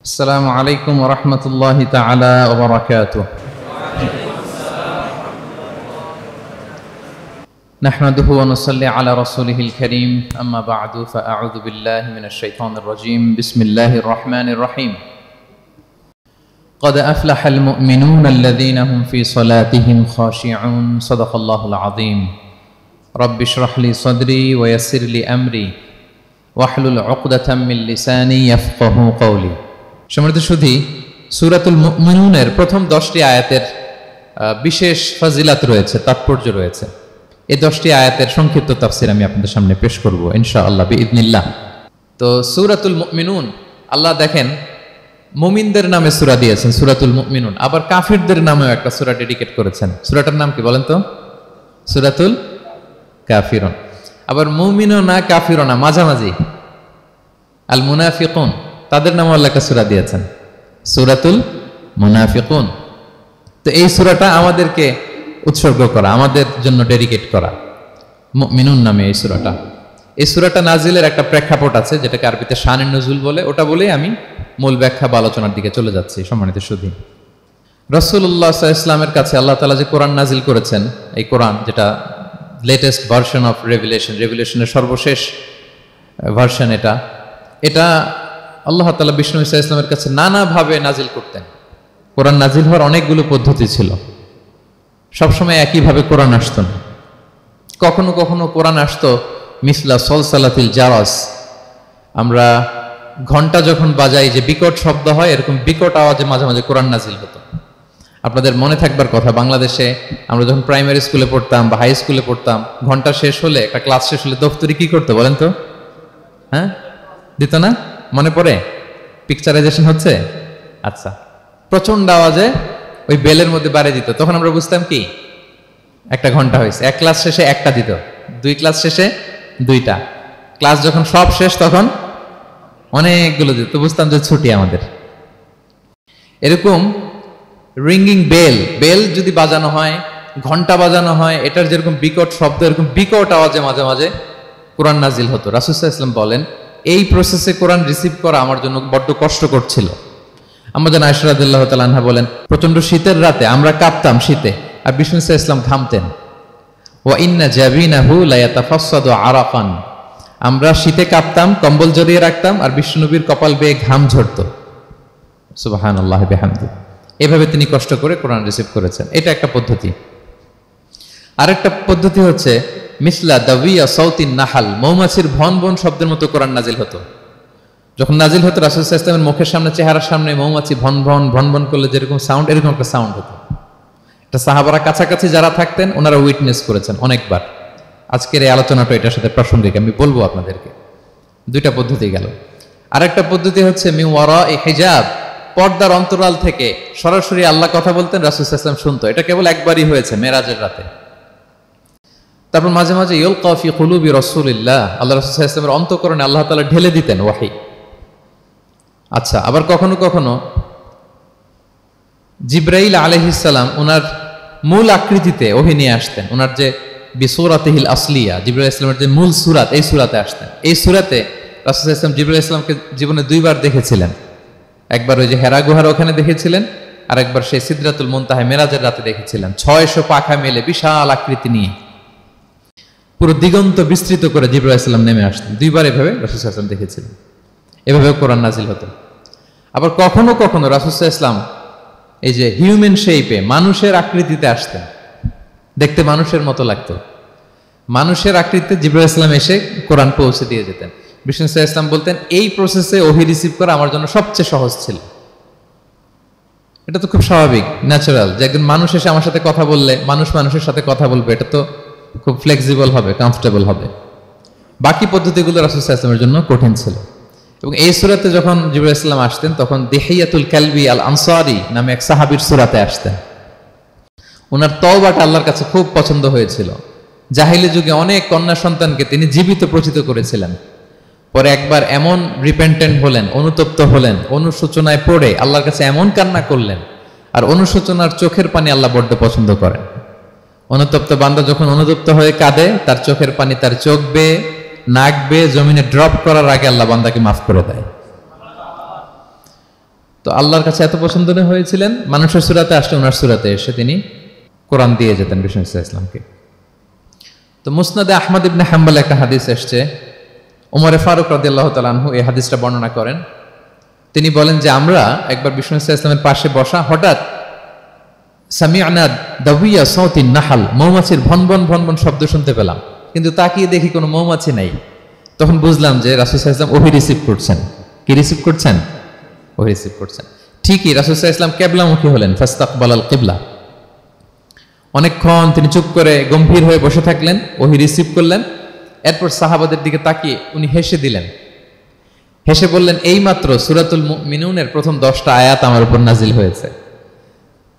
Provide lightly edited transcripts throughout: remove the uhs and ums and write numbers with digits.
السلام عليكم ورحمة الله تعالى وبركاته. نحمده ونصلي على رسوله الكريم. أما بعد فأعوذ بالله من الشيطان الرجيم. بسم الله الرحمن الرحيم. قد أفلح المؤمنون الذين هم في صلاتهم خاشعون. صدق الله العظيم. رب اشرح لي صدري ويسر لي أمري واحلل عقدة من لساني يفقهوا قولي. সম্মানিত সুধী, সূরাতুল মুমিনুনের প্রথম 10টি আয়াতের বিশেষ ফজিলত রয়েছে, তাৎপর্য রয়েছে। এই 10টি আয়াতের সংক্ষিপ্ত তাফসীর আমি আপনাদের সামনে পেশ করব ইনশাআল্লাহ বিইذنিল্লাহ। তো সূরাতুল মুমিনুন, আল্লাহ দেখেন মুমিনদের নামে সূরা দিয়েছেন সূরাতুল মুমিনুন, আবার কাফিরদের নামেও একটা সূরা ডেডিকেট করেছেন। সূরাটার নাম কি বলেন তো? সূরাতুল কাফিরুন। আবার মুমিনুন না কাফিরুন না, মাঝামাঝি আল মুনাফিকুন, তাদের নামে আল্লাহ একটা সূরা দিয়েছেন সূরাতুল মুনাফিকুন। তো এই সূরাটা আমাদেরকে উৎসর্গ করা, আমাদের জন্য ডেডিকেট করা, মুমিনুন নামে এই সূরাটা। এই সূরাটা নাজিলের একটা প্রেক্ষাপট আছে, যেটাকে আরবিতে শানে নুজুল বলে। ওটা বলেই আমি মূল ব্যাখ্যা বা আলোচনার দিকে চলে যাচ্ছি। সম্মানিত সুধী, রাসূলুল্লাহ সাল্লাল্লাহু আলাইহি ওয়াসাল্লামের কাছে আল্লাহ তাআলা যে কোরআন নাজিল করেছেন, এই কোরআন যেটা লেটেস্ট ভার্সন অফ রেভিলেশনের সর্বশেষ ভার্সন, এটা আল্লাহ তাআলা বিষ্ণু ঈসা ইসলামের কাছে নানাভাবে নাজিল করতেন। কোরআন নাজিল হওয়ার অনেকগুলো পদ্ধতি ছিল, সবসময় একইভাবে কোরআন আসতো না। কখনো কখনো কোরআন আসতো মিসলা সলসালাতিল জারাস, আমরা ঘন্টা যখন বাজাই যে বিকট শব্দ হয়, এরকম বিকট আওয়াজে মাঝে মাঝে কোরআন নাজিল হতো। আপনাদের মনে থাকবার কথা, বাংলাদেশে আমরা যখন প্রাইমারি স্কুলে পড়তাম বা হাই স্কুলে পড়তাম, ঘন্টা শেষ হলে, একটা ক্লাস শেষ হলে দফতরি কি করতো বলেন তো? হ্যাঁ, দিত না? মনে পড়ে? পিকচারাইজেশন হচ্ছে? আচ্ছা, প্রচন্ড আওয়াজে ওই বেলের মধ্যে বাড়ি দিত। তখন আমরা বুঝতাম কি একটা ঘন্টা হয়েছে। এক ক্লাস শেষে একটা দিত, দুই ক্লাস শেষে দুইটা, ক্লাস যখন সব শেষ তখন অনেকগুলো দিত, বুঝতাম যে ছুটি আমাদের। এরকম রিঙ্গিং বেল যদি বাজানো হয়, ঘন্টা বাজানো হয়, এটার যেরকম বিকট শব্দ, এরকম বিকট আওয়াজে মাঝে মাঝে কোরআন নাজিল হতো। রাসূল সাল্লাল্লাহু আলাইহি ওয়াসাল্লাম বলেন, এই প্রসেসে কোরআন রিসিভ করা আমার জন্য বড্ড কষ্টকর ছিল। আম্মা জান আয়েশা রাদিয়াল্লাহু তাআলা আনহা বলেন, প্রচন্ড শীতের রাতে আমরা কাঁপতাম শীতে, আর বিষ্ণু সাল্লাল্লাহু আলাইহি ওয়াসাল্লাম ঘামতেন। ওয়া ইন্না জাবিনাহু লা ইয়াতাফাসসাদু আরাকান, আমরা শীতে কাঁপতাম, কম্বল জড়িয়ে রাখতাম, আর বিষ্ণুনবীর কপাল বেয়ে ঘাম ঝরতো। সুবহানাল্লাহি বিহামদিহি। এভাবে তিনি কষ্ট করে কোরআন রিসিভ করেছেন। এটা একটা পদ্ধতি। আরেকটা পদ্ধতি হচ্ছে মিসলা দাবিয়া সাউতিন নাহাল, মৌমাছির ভন ভন শব্দের মতো কোরআন নাজিল হতো। যখন নাজিল হতো, রাসূল সাল্লাল্লাহু আলাইহি ওয়াসাল্লামের মুখের সামনে, চেহারার সামনে মৌমাছি ভন ভন করলে যেরকম সাউন্ড, এরকম একটা সাউন্ড হতো। এটা সাহাবারা কাছাকাছি যারা থাকতেন ওনারা উইটনেস করেছেন অনেকবার। আজকের এই আলোচনাটা এটার সাথে প্রাসঙ্গিক, আমি বলবো আপনাদেরকে। দুইটা পদ্ধতি গেল। আরেকটা পদ্ধতি হচ্ছে মিন ওয়ারাই হিজাব, পর্দার অন্তরাল থেকে সরাসরি আল্লাহ কথা বলতেন, রাসূল সাল্লাল্লাহু আলাইহি ওয়াসাল্লাম শুনতো। এটা কেবল একবারই হয়েছে, মেরাজের রাতে। তারপর মাঝে মাঝে ইউলকা ফি কুলুবি রাসূলিল্লাহ, আল্লাহ রাসূল সাল্লাল্লাহু আলাইহি ওয়াসাল্লামের অন্তঃকরণে আল্লাহ তাআলা ঢেলে দিতেন ওয়াহী। আচ্ছা, আবার কখনো কখনো জিবরাইল আলাইহিস সালাম ওনার মূল আকৃতিতে ওহী নিয়ে আসতেন। ওনার যে বিসূরাতিহিল আসলিয়া, জিবরাইল আলাইহিস সালামের যে মূল সূরাত, এই সূরাতে আসতেন। এই সূরাতে রাসূল সাল্লাল্লাহু আলাইহি ওয়াসাল্লাম জিবরাইল আলাইহিস সালামকে জীবনে দুইবার দেখেছিলেন। একবার ওই যে হেরা গুহার ওখানে দেখেছিলেন, আর একবার সেই সিদরাতুল মুনতাহা মেরাজের রাতে দেখেছিলেন। 600 পাখা মেলে বিশাল আকৃতি নিয়ে পুরো দিগন্ত বিস্তৃত করে জিবরাইল আলাইহিস সালাম নেমে আসতেন। দুইবার এভাবে রাসূল সাল্লাল্লাহু আলাইহি ওয়াসাল্লাম দেখেছিলেন। এভাবে কোরআন নাজিল হতো। আবার কখনো কখনো রাসূল সাল্লাল্লাহু আলাইহি ওয়াসাল্লাম এই যে হিউম্যান শেপে, মানুষের আকৃতিতে আসতেন, দেখতে মানুষের মতো লাগতো। মানুষের আকৃতিতে জিবরাইল আলাইহিস সালাম এসে কোরআন পৌঁছে দিয়ে যেতেন। বিষ্ণু সাল্লাল্লাহু আলাইহি ওয়াসাল্লাম বলতেন, এই প্রসেসে ওহী রিসিভ করা আমার জন্য সবচেয়ে সহজ ছিল। এটা তো খুব স্বাভাবিক, ন্যাচারাল, যে একজন মানুষ এসে আমার সাথে কথা বললে, মানুষ মানুষের সাথে কথা বলবে, এটা তো খুব ফ্লেক্সিবল হবে, কমফোর্টেবল হবে। বাকি পদ্ধতিগুলো রাসূল সাল্লাল্লাহু আলাইহি ওয়াসাল্লামের জন্য কঠিন ছিল। এবং এই সূরাতে যখন জিবরাইল আলাইহিস সালাম আসতেন, তখন দিহিয়াতুল কালবি আল আনসারী নামে এক সাহাবীর সূরাতে আসতেন। ওনার তওবাটা আল্লাহর কাছে খুব পছন্দ হয়েছিল। জাহিলি যুগে অনেক কন্যা সন্তানকে তিনি জীবিত প্রচিত করেছিলেন। পরে একবার এমন রিপেন্টেন্ট হলেন, অনুতপ্ত হলেন, অনুশোচনায় পড়ে আল্লাহর কাছে এমন কান্না করলেন। আর অনুশোচনার চোখের পানি আল্লাহ বড্ড পছন্দ করেন। অনুতপ্ত বান্দা যখন অনুতপ্ত হয়ে কাঁদে, তার চোখের পানি তার চোখ বেয়ে, নাক বেয়ে জমিনে ড্রপ করার আগে আল্লাহ বান্দাকে মাফ করে দেয়। তো আল্লাহর কাছে এত পছন্দ হয়েছিলেন, মানুষের সূরাতে আসলে ওনার সূরাতে এসে তিনি কোরআন দিয়ে যেতেন বিষ্ণু ইসলামকে। তো মুসনাদে আহমদ ইবনে হাম্বল একটা হাদিস এসছে, ওমরে ফারুক রাদিয়াল্লাহু তাআলা আনহু এই হাদিসটা বর্ণনা করেন। তিনি বলেন যে আমরা একবার বিষ্ণু ইসলামের পাশে বসা, হঠাৎ সামি'না দাওয়িয়া সাউতিন নাহাল, মৌমাছির ভনভন ভনভন শব্দ শুনতে পেলাম, কিন্তু তাকিয়ে দেখি কোনো মৌমাছি নাই। তখন বুঝলাম যে রাসূল সাল্লাল্লাহু আলাইহি ওয়াসাল্লাম ওহী রিসিভ করছেন। কি রিসিভ করছেন? ওহী রিসিভ করছেন। ঠিকই রাসূল সাল্লাল্লাহু আলাইহি ওয়াসাল্লাম কিবলামুখী হলেন, ফাস্তাকবালাল কিবলা। অনেকক্ষণ তিনি চুপ করে গম্ভীর হয়ে বসে থাকলেন, ওহী রিসিভ করলেন। এরপর সাহাবাদের দিকে তাকিয়ে উনি হেসে দিলেন, হেসে বললেন, এইমাত্র সূরাতুল মুমিনুনের প্রথম 10টা আয়াত আমার উপর নাজিল হয়েছে,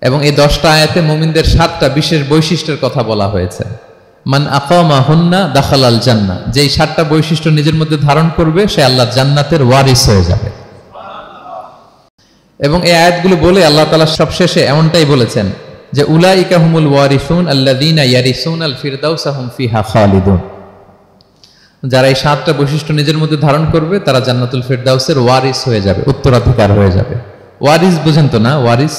এবং এই 10টা আয়াতে মুমিনদের 7টা বিশেষ বৈশিষ্ট্যের কথা বলা হয়েছে। মান আকামা হুন্না দাখালাল জান্নাহ, যেই 7টা বৈশিষ্ট্য নিজের মধ্যে ধারণ করবে সে আল্লাহর জান্নাতের ওয়ারিস হয়ে যাবে। এবং এই আয়াতগুলো বলে আল্লাহ তাআলা সবশেষে এমনটাই বলেছেন যে উলাইকা হুমুল ওয়ারিসুন আল্লাযীনা ইয়ারিসুনাল ফিরদাউসা হুম ফিহা খালিদুন, যারা এই 7টা বৈশিষ্ট্য নিজের মধ্যে ধারণ করবে তারা জান্নাতুল ফিরদাউসের ওয়ারিস হয়ে যাবে, উত্তরাধিকার হয়ে যাবে। ওয়ারিস বুঝেন তো না? ওয়ারিস,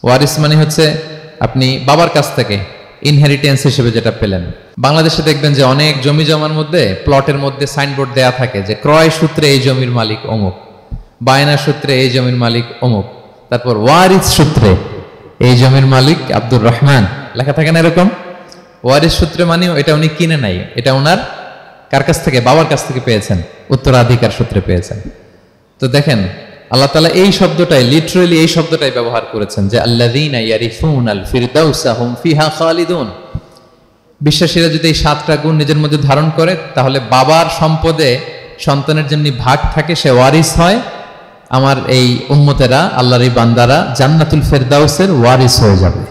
ওয়ারিস মানে হচ্ছে আপনি বাবার কাছ থেকে ইনহেরিটেন্স হিসেবে যেটা পেলেন। বাংলাদেশে দেখবেন যে অনেক জমি জমার মধ্যে প্লটের মধ্যে সাইনবোর্ড দেয়া থাকে যে ক্রয় সূত্রে এই জমির মালিক অমুক, বায়না সূত্রে এই জমির মালিক অমুক, তারপর ওয়ারিস সূত্রে এই জমির মালিক আব্দুর রহমান লেখা থাকে না এরকম। ওয়ারিস সূত্রে মানে এটা উনি কিনে নাই, এটা ওনার কার কাছ থেকে? বাবার কাছ থেকে পেয়েছেন, উত্তরাধিকার সূত্রে পেয়েছেন। তো দেখেন আল্লাহ তাআলা এই শব্দটাই, লিটারালি এই শব্দটাই ব্যবহার করেছেন যে আল্লাযীনা ইয়ারিসুনাল ফিরদাউসা হুম ফিহা খালিদুন। বিশ্বাসীরা যদি এই 7টা গুণ নিজের মধ্যে ধারণ করে তাহলে বাবার সম্পদে সন্তানের যেমনি ভাগ থাকে সে ওয়ারিস হয়, আমার এই উম্মতেরা, আল্লাহর এই বান্দারা জান্নাতুল ফিরদাউসের ওয়ারিস হয়ে যাবে।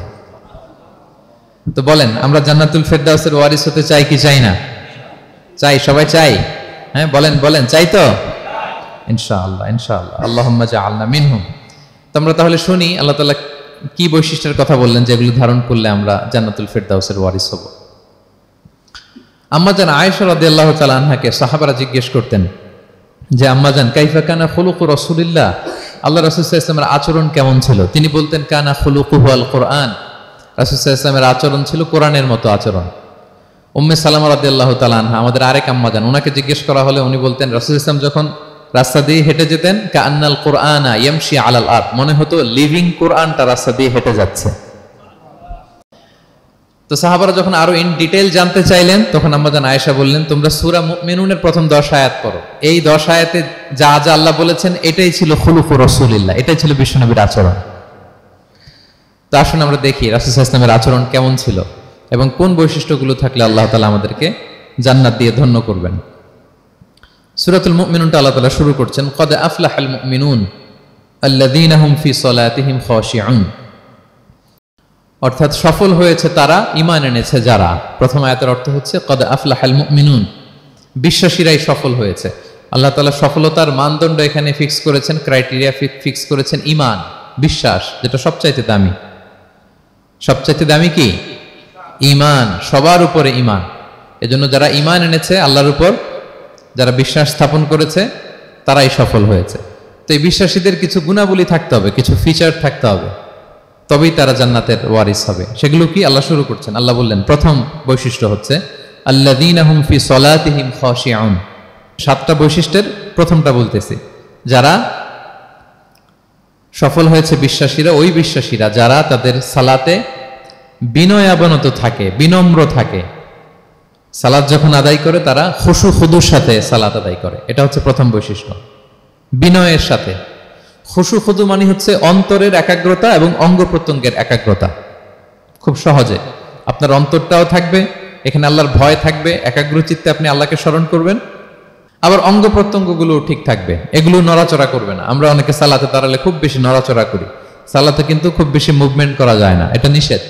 তো বলেন আমরা জান্নাতুল ফিরদাউসের ওয়ারিস হতে চাই কি চাই না? চাই, সবাই চাই। হ্যাঁ বলেন বলেন, চাই তো? ইনশাআল্লাহ ইনশাআল্লাহ, আল্লাহুম্মা জাআলনা মিনহুম। তোমরা তাহলে শুনি আল্লাহ তাআলা কি বৈশিষ্ট্যের কথা বললেন যেগুলো ধারণ করলে আমরা জান্নাতুল ফিরদাউসের ওয়ারিস হব। আম্মা জান আয়েশা রাদিয়াল্লাহু তাআলা আনহাকে সাহাবারা জিজ্ঞেস করতেন যে আম্মা জান কাইফা কানা খুলুকু রাসূলিল্লাহ, আল্লাহ রাসূল সাল্লাল্লাহু আলাইহি ওয়াসাল্লামের আচরণ কেমন ছিল? তিনি বলতেন কানা খুলুকুহু আল কুরআন, রাসূল সাল্লাল্লাহু আলাইহি ওয়াসাল্লামের আচরণ ছিল কোরআনের মতো আচরণ। উম্মে সালামা রাদিয়াল্লাহু তাআলা আনহা আমাদের আরেক আম্মা জান, ওনাকে জিজ্ঞেস করা হলে উনি বলতেন রাসূল সাল্লাল্লাহু আলাইহি ওয়াসাল্লাম যখন রাস্তা দিয়ে হেঁটে যেতেন কাআন্নাল কুরআনা ইয়ামশি আলাল আরদ, মনে হতো লিভিং কোরআনটা রাস্তা দিয়ে হেঁটে যাচ্ছে। তো সাহাবারা যখন আরো ইন ডিটেইল জানতে চাইলেন তখন আম্মা জান আয়েশা বললেন তোমরা সূরা মুমিনুনের প্রথম 10 আয়াত পড়ো, এই 10 আয়াতে যা যা আল্লাহ বলেছেন এটাই ছিল খুলুকু রাসূলিল্লাহ, এটাই ছিল বিশ্বনবীর আচরণ। তো আসুন আমরা দেখি রাসূল সাল্লাল্লাহু আলাইহি ওয়াসাল্লামের আচরণ কেমন ছিল এবং কোন বৈশিষ্ট্যগুলো থাকলে আল্লাহ তাআলা আমাদেরকে জান্নাত দিয়ে ধন্য করবেন। সূরাতুল মুমিনুনটা আল্লাহ তাআলা শুরু করছেন ক্বাদ আফলাহাল মুমিনুন আল্লাযীনা হুম ফি সালাতিহিম খাশিউন, অর্থাৎ সফল হয়েছে তারা, ঈমান এনেছে যারা। প্রথম আয়াতের অর্থ হচ্ছে ক্বাদ আফলাহাল মুমিনুন, বিশ্বাসীরাই সফল হয়েছে। আল্লাহ তাআলা সফলতার মানদণ্ড এখানে ফিক্স করেছেন, ক্রাইটেরিয়া ফিক্স করেছেন ঈমান, বিশ্বাস, যেটা সবচাইতে দামি। সবচাইতে দামি কি? ঈমান, সবার উপরে ঈমান। এজন্য যারা ঈমান এনেছে আল্লাহর উপর, যারা বিশ্বাস স্থাপন করেছে তারাই সফল হয়েছে। তো এই বিশ্বাসীদের কিছু গুণাবলী থাকতে হবে, কিছু ফিচার থাকতে হবে, তবেই তারা জান্নাতের ওয়ারিস হবে। সেগুলো কি আল্লাহ শুরু করছেন। আল্লাহ বললেন প্রথম বৈশিষ্ট্য হচ্ছে আল্লাযীনা হুম ফি সালাতিহিম খাশিউন। 7টা বৈশিষ্ট্যের প্রথমটা বলতেছি, যারা সফল হয়েছে বিশ্বাসীরা, ওই বিশ্বাসীরা যারা তাদের সালাতে বিনয়াবনত থাকে, বিনম্র থাকে। সালাত যখন আদায় করে তারা খুশু খুদুর সাথে সালাত আদায় করে, এটা হচ্ছে প্রথম বৈশিষ্ট্য, বিনয়ের সাথে। খুশু খুদু মানে হচ্ছে অন্তরের একাগ্রতা এবং অঙ্গ প্রত্যঙ্গের একাগ্রতা। খুব সহজে আপনার অন্তরটাও থাকবে, এখানে আল্লাহর ভয় থাকবে, একাগ্র চিত্তে আপনি আল্লাহকে স্মরণ করবেন, আবার অঙ্গ প্রত্যঙ্গগুলো ঠিক থাকবে, এগুলো নড়াচড়া করবে না। আমরা অনেকে সালাতে দাঁড়ালে খুব বেশি নড়াচড়া করি, সালাতে কিন্তু খুব বেশি মুভমেন্ট করা যায় না, এটা নিষেধ।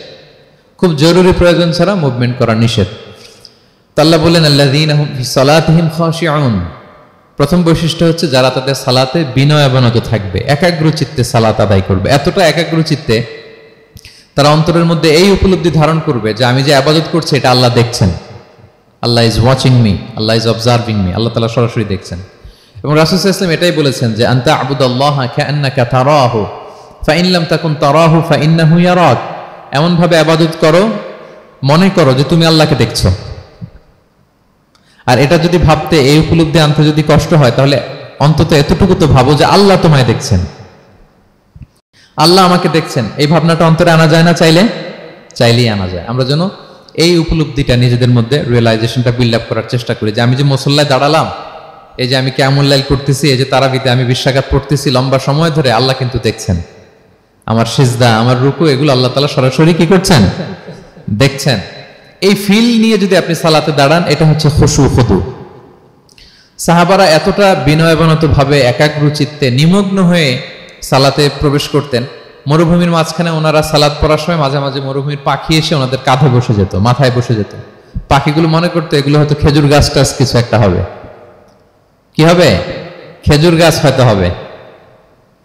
খুব জরুরি প্রয়োজন ছাড়া মুভমেন্ট করা নিষেধ। আল্লাহ বলেন আল্লাযীনা হুম ফি সালাতিহিম খাশিউন, প্রথম বৈশিষ্ট্য হচ্ছে যারা তাদের সালাতে বিনয়াবনত থাকবে, একাগ্র চিত্তে সালাত আদায় করবে। এতটা একাগ্র চিত্তে তারা অন্তরের মধ্যে এই উপলব্ধি ধারণ করবে যে আমি যে ইবাদত করছি এটা আল্লাহ দেখছেন, Allah is watching me, Allah is observing me, Allah তাআলা সরাসরি দেখছেন। এবং রাসূল সাল্লাল্লাহু আলাইহি ওয়াসাল্লাম এটাই বলেছেন যে আনতা আবুদাল্লাহা কাআন্নাকা তারাহু ফাইন লাম তাকুন তারাহু ফাইন্নাহু ইয়ারাক। এমন ভাবে ইবাদত করো মনে করো যে তুমি আল্লাহকে দেখছো। আর এটা যদি ভাবতে, এই উপলব্ধি আনতে যদি কষ্ট হয়, তাহলে অন্তত এতটুকু তো ভাবো যে আল্লাহ তোমায় দেখছেন, আল্লাহ আমাকে দেখছেন। এই ভাবনাটা অন্তরে আনা যায় না? চাইলেই আনা যায়। আমরা যেন এই উপলব্ধিটা নিজেদের মধ্যে, রিয়েলাইজেশনটা বিল্ড আপ করার চেষ্টা করি যে আমি যে মুসল্লায় দাঁড়ালাম, এই যে আমি কিয়ামুল লাইল করতেছি, এই যে তারাবিতে আমি 20 রাকাত পড়তেছি লম্বা সময় ধরে, আল্লাহ কিন্তু দেখছেন। আমার সিজদা, আমার রুকু, এগুলো আল্লাহ তাআলা সরাসরি কি করছেন? দেখছেন। এই ফিল নিয়ে যদি আপনি সালাতে দাঁড়ান, এটা হচ্ছে খুশু খুদু। সাহাবারা এতটা বিনয়বনত ভাবে একাগ্র চিত্তে নিমগ্ন হয়ে সালাতে প্রবেশ করতেন, মরুভূমির মাঝখানে ওনারা সালাত পড়ার সময় মাঝে মাঝে মরুভূমির পাখি এসে ওনাদের কাঁধে বসে যেত, মাথায় বসে যেত। পাখিগুলো মনে করতো এগুলো হয়তো খেজুর গাছ টাছ কিছু একটা হবে। কি হবে? খেজুর গাছ হয়তো হবে।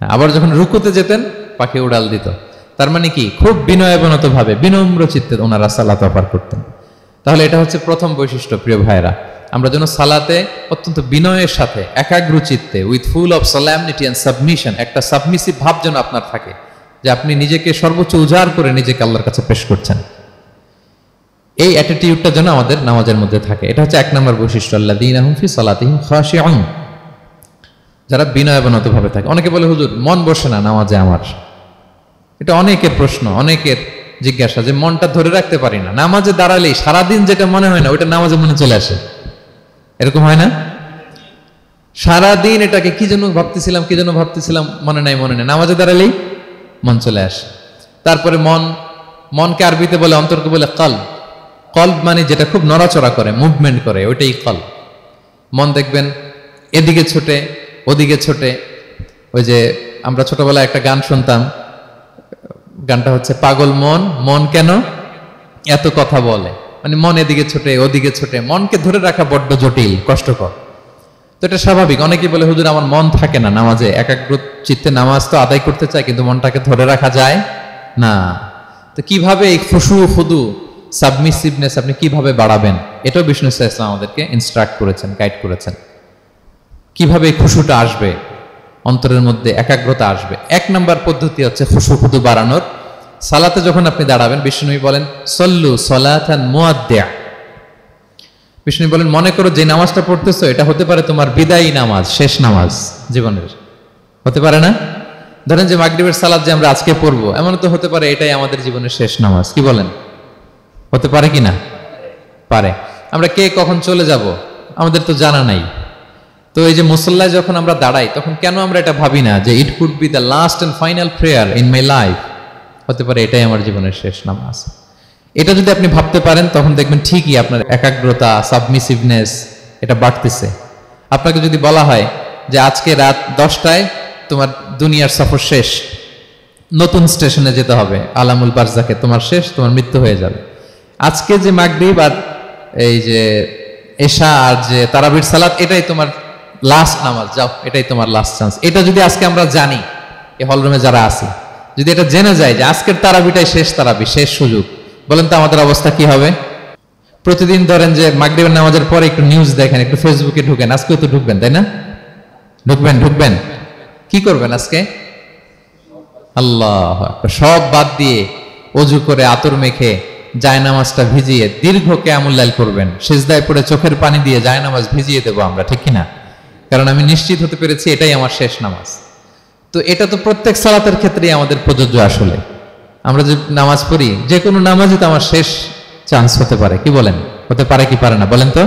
আবার যখন রুকুতে যেতেন, পাখি উড়াল দিত। তার মানে কি, খুব বিনয়বনত ভাবে, বিনম্র চিত্তে ওনারা সালাত পার করতেন। তাহলে এটা হচ্ছে প্রথম বৈশিষ্ট্য। প্রিয় ভাইরা, আমরা যেন সালাতে অত্যন্ত বিনয়ের সাথে, একাগ্র চিত্তে, with full of solemnity and submission, একটা সাবমিসিভ ভাব যেন আপনার থাকে, যে আপনি নিজেকে সর্বোচ্চ উজাড় করে নিজেকে আল্লাহর কাছে পেশ করছেন। এই অ্যাটিটিউডটা যেন আমাদের নামাজের মধ্যে থাকে। এটা হচ্ছে 1 নম্বর বৈশিষ্ট্য, আল্লাযীনা হুম ফি সালাতিহিম খাশিউন, যারা বিনয়বনত ভাবে থাকে। অনেকে বলে, হুজুর মন বসে না নামাজে আমার। এটা অনেকের প্রশ্ন, অনেকের জিজ্ঞাসা, যে মনটা ধরে রাখতে পারি না, নামাজে দাঁড়ালেই সারাদিন যেটা মনে হয় না ওইটা নামাজে মনে চলে আসে। এরকম হয় না? সারাদিন এটাকে কি যেন ভাবতেছিলাম মনে নাই, নামাজে দাঁড়ালেই মন চলে আসে। তারপরে মনকে আরবিতে বলে, অন্তরকে বলে কলব। কলব মানে যেটা খুব নড়াচড়া করে, মুভমেন্ট করে, ওইটাই কলব। মন দেখবেন এদিকে ছোটে, ওদিকে ছোটে। ওই যে আমরা ছোটবেলায় একটা গান শুনতাম, গানটা হচ্ছে পাগল মন, মন কেন এত কথা বলে। মানে মন এদিকে ছোটে, ওদিকে ছোটে। মনকে ধরে রাখা বড্ড জটিল, কষ্টকর। তো এটা স্বাভাবিক। অনেকেই বলে, হুজুর আমার মন থাকে না নামাজে, একাগ্র চিত্তে নামাজ তো আদায় করতে চাই, কিন্তু মনটাকে ধরে রাখা যায় না। তো কিভাবে এই খুশু খুদু, সাবমিসিভনেস আপনি কিভাবে বাড়াবেন, এটাও বিষ্ণু ইসলাম আমাদেরকে ইনস্ট্রাক্ট করেছেন, গাইড করেছেন। কিভাবে এই খুশুটা আসবে, অন্তরের মধ্যে একাগ্রতা আসবে। 1 নম্বর পদ্ধতি হচ্ছে খুশু খুদু বাড়ানোর। সালাতে যখন আপনি দাঁড়াবেন, বিষ্ণু বলেন সল্লু সলাতান মুআদ্দিয়া। বিষ্ণু বলেন, মনে করো যে নামাজটা পড়তেছো এটা হতে পারে তোমার বিদায়ী নামাজ, শেষ নামাজ জীবনের। হতে পারে না? ধরেন যে মাগরিবের সালাত যে আমরা আজকে পড়বো, এমন তো হতে পারে এটাই আমাদের জীবনের শেষ নামাজ। কি বলেন? হতে পারে কি না? পারে। আমরা কে কখন চলে যাব আমাদের তো জানা নাই। তো এই যে মুসল্লায় যখন আমরা দাঁড়াই, তখন কেন আমরা এটা ভাবি না যে it could be the last and final prayer in my life? হতে পারে এটাই আমার জীবনের শেষ নামাজ। এটা যদি আপনি ভাবতে পারেন, তখন দেখবেন ঠিকই আপনার একাগ্রতা, সাবমিসিভনেস এটা বাড়তেছে। আপনাকে যদি বলা হয় যে আজকে রাত 10টায় তোমার দুনিয়ার সফর শেষ, নতুন স্টেশনে যেতে হবে, আলামুল বারজাকে, তোমার শেষ, তোমার মৃত্যু হয়ে যাবে। আজকে যে মাগরিব আর এই যে এশা আর যে তারাবির সালাত, এটাই তোমার লাস্ট নামাজ, যাও এটাই তোমার লাস্ট চান্স। এটা যদি আজকে আমরা জানি, এই হলরুমে যারা আছি, যদি এটা জেনে যায় যে আজকের তারাবিটাই শেষ তারাবি, শেষ সুযোগ, বলেন তো আমাদের অবস্থা কি হবে? প্রতিদিন ধরেন যে মাগরিবের নামাজের পরে একটু নিউজ দেখেন, একটু ফেসবুকে ঢুকেন, আজকেও তো ঢুকবেন, তাই না? ঢুকবেন। কি করবেন আজকে? আল্লাহ, সব বাদ দিয়ে অজু করে আতর মেখে জায়নামাজটা ভিজিয়ে দীর্ঘ কিয়ামুল লাইল করবেন। সিজদায় পড়ে চোখের পানি দিয়ে জায়নামাজ ভিজিয়ে দেবো আমরা, ঠিক কিনা? কারণ আমি নিশ্চিত হতে পেরেছি এটাই আমার শেষ নামাজ। তো এটা তো প্রত্যেক সালাতের ক্ষেত্রেই আমাদের প্রযোজ্য। আসলে আমরা যে নামাজ পড়ি, যে কোনো নামাজই তো আমার শেষ চান্স হতে পারে। কি বলেন? হতে পারে কি পারে না? বলেন তো।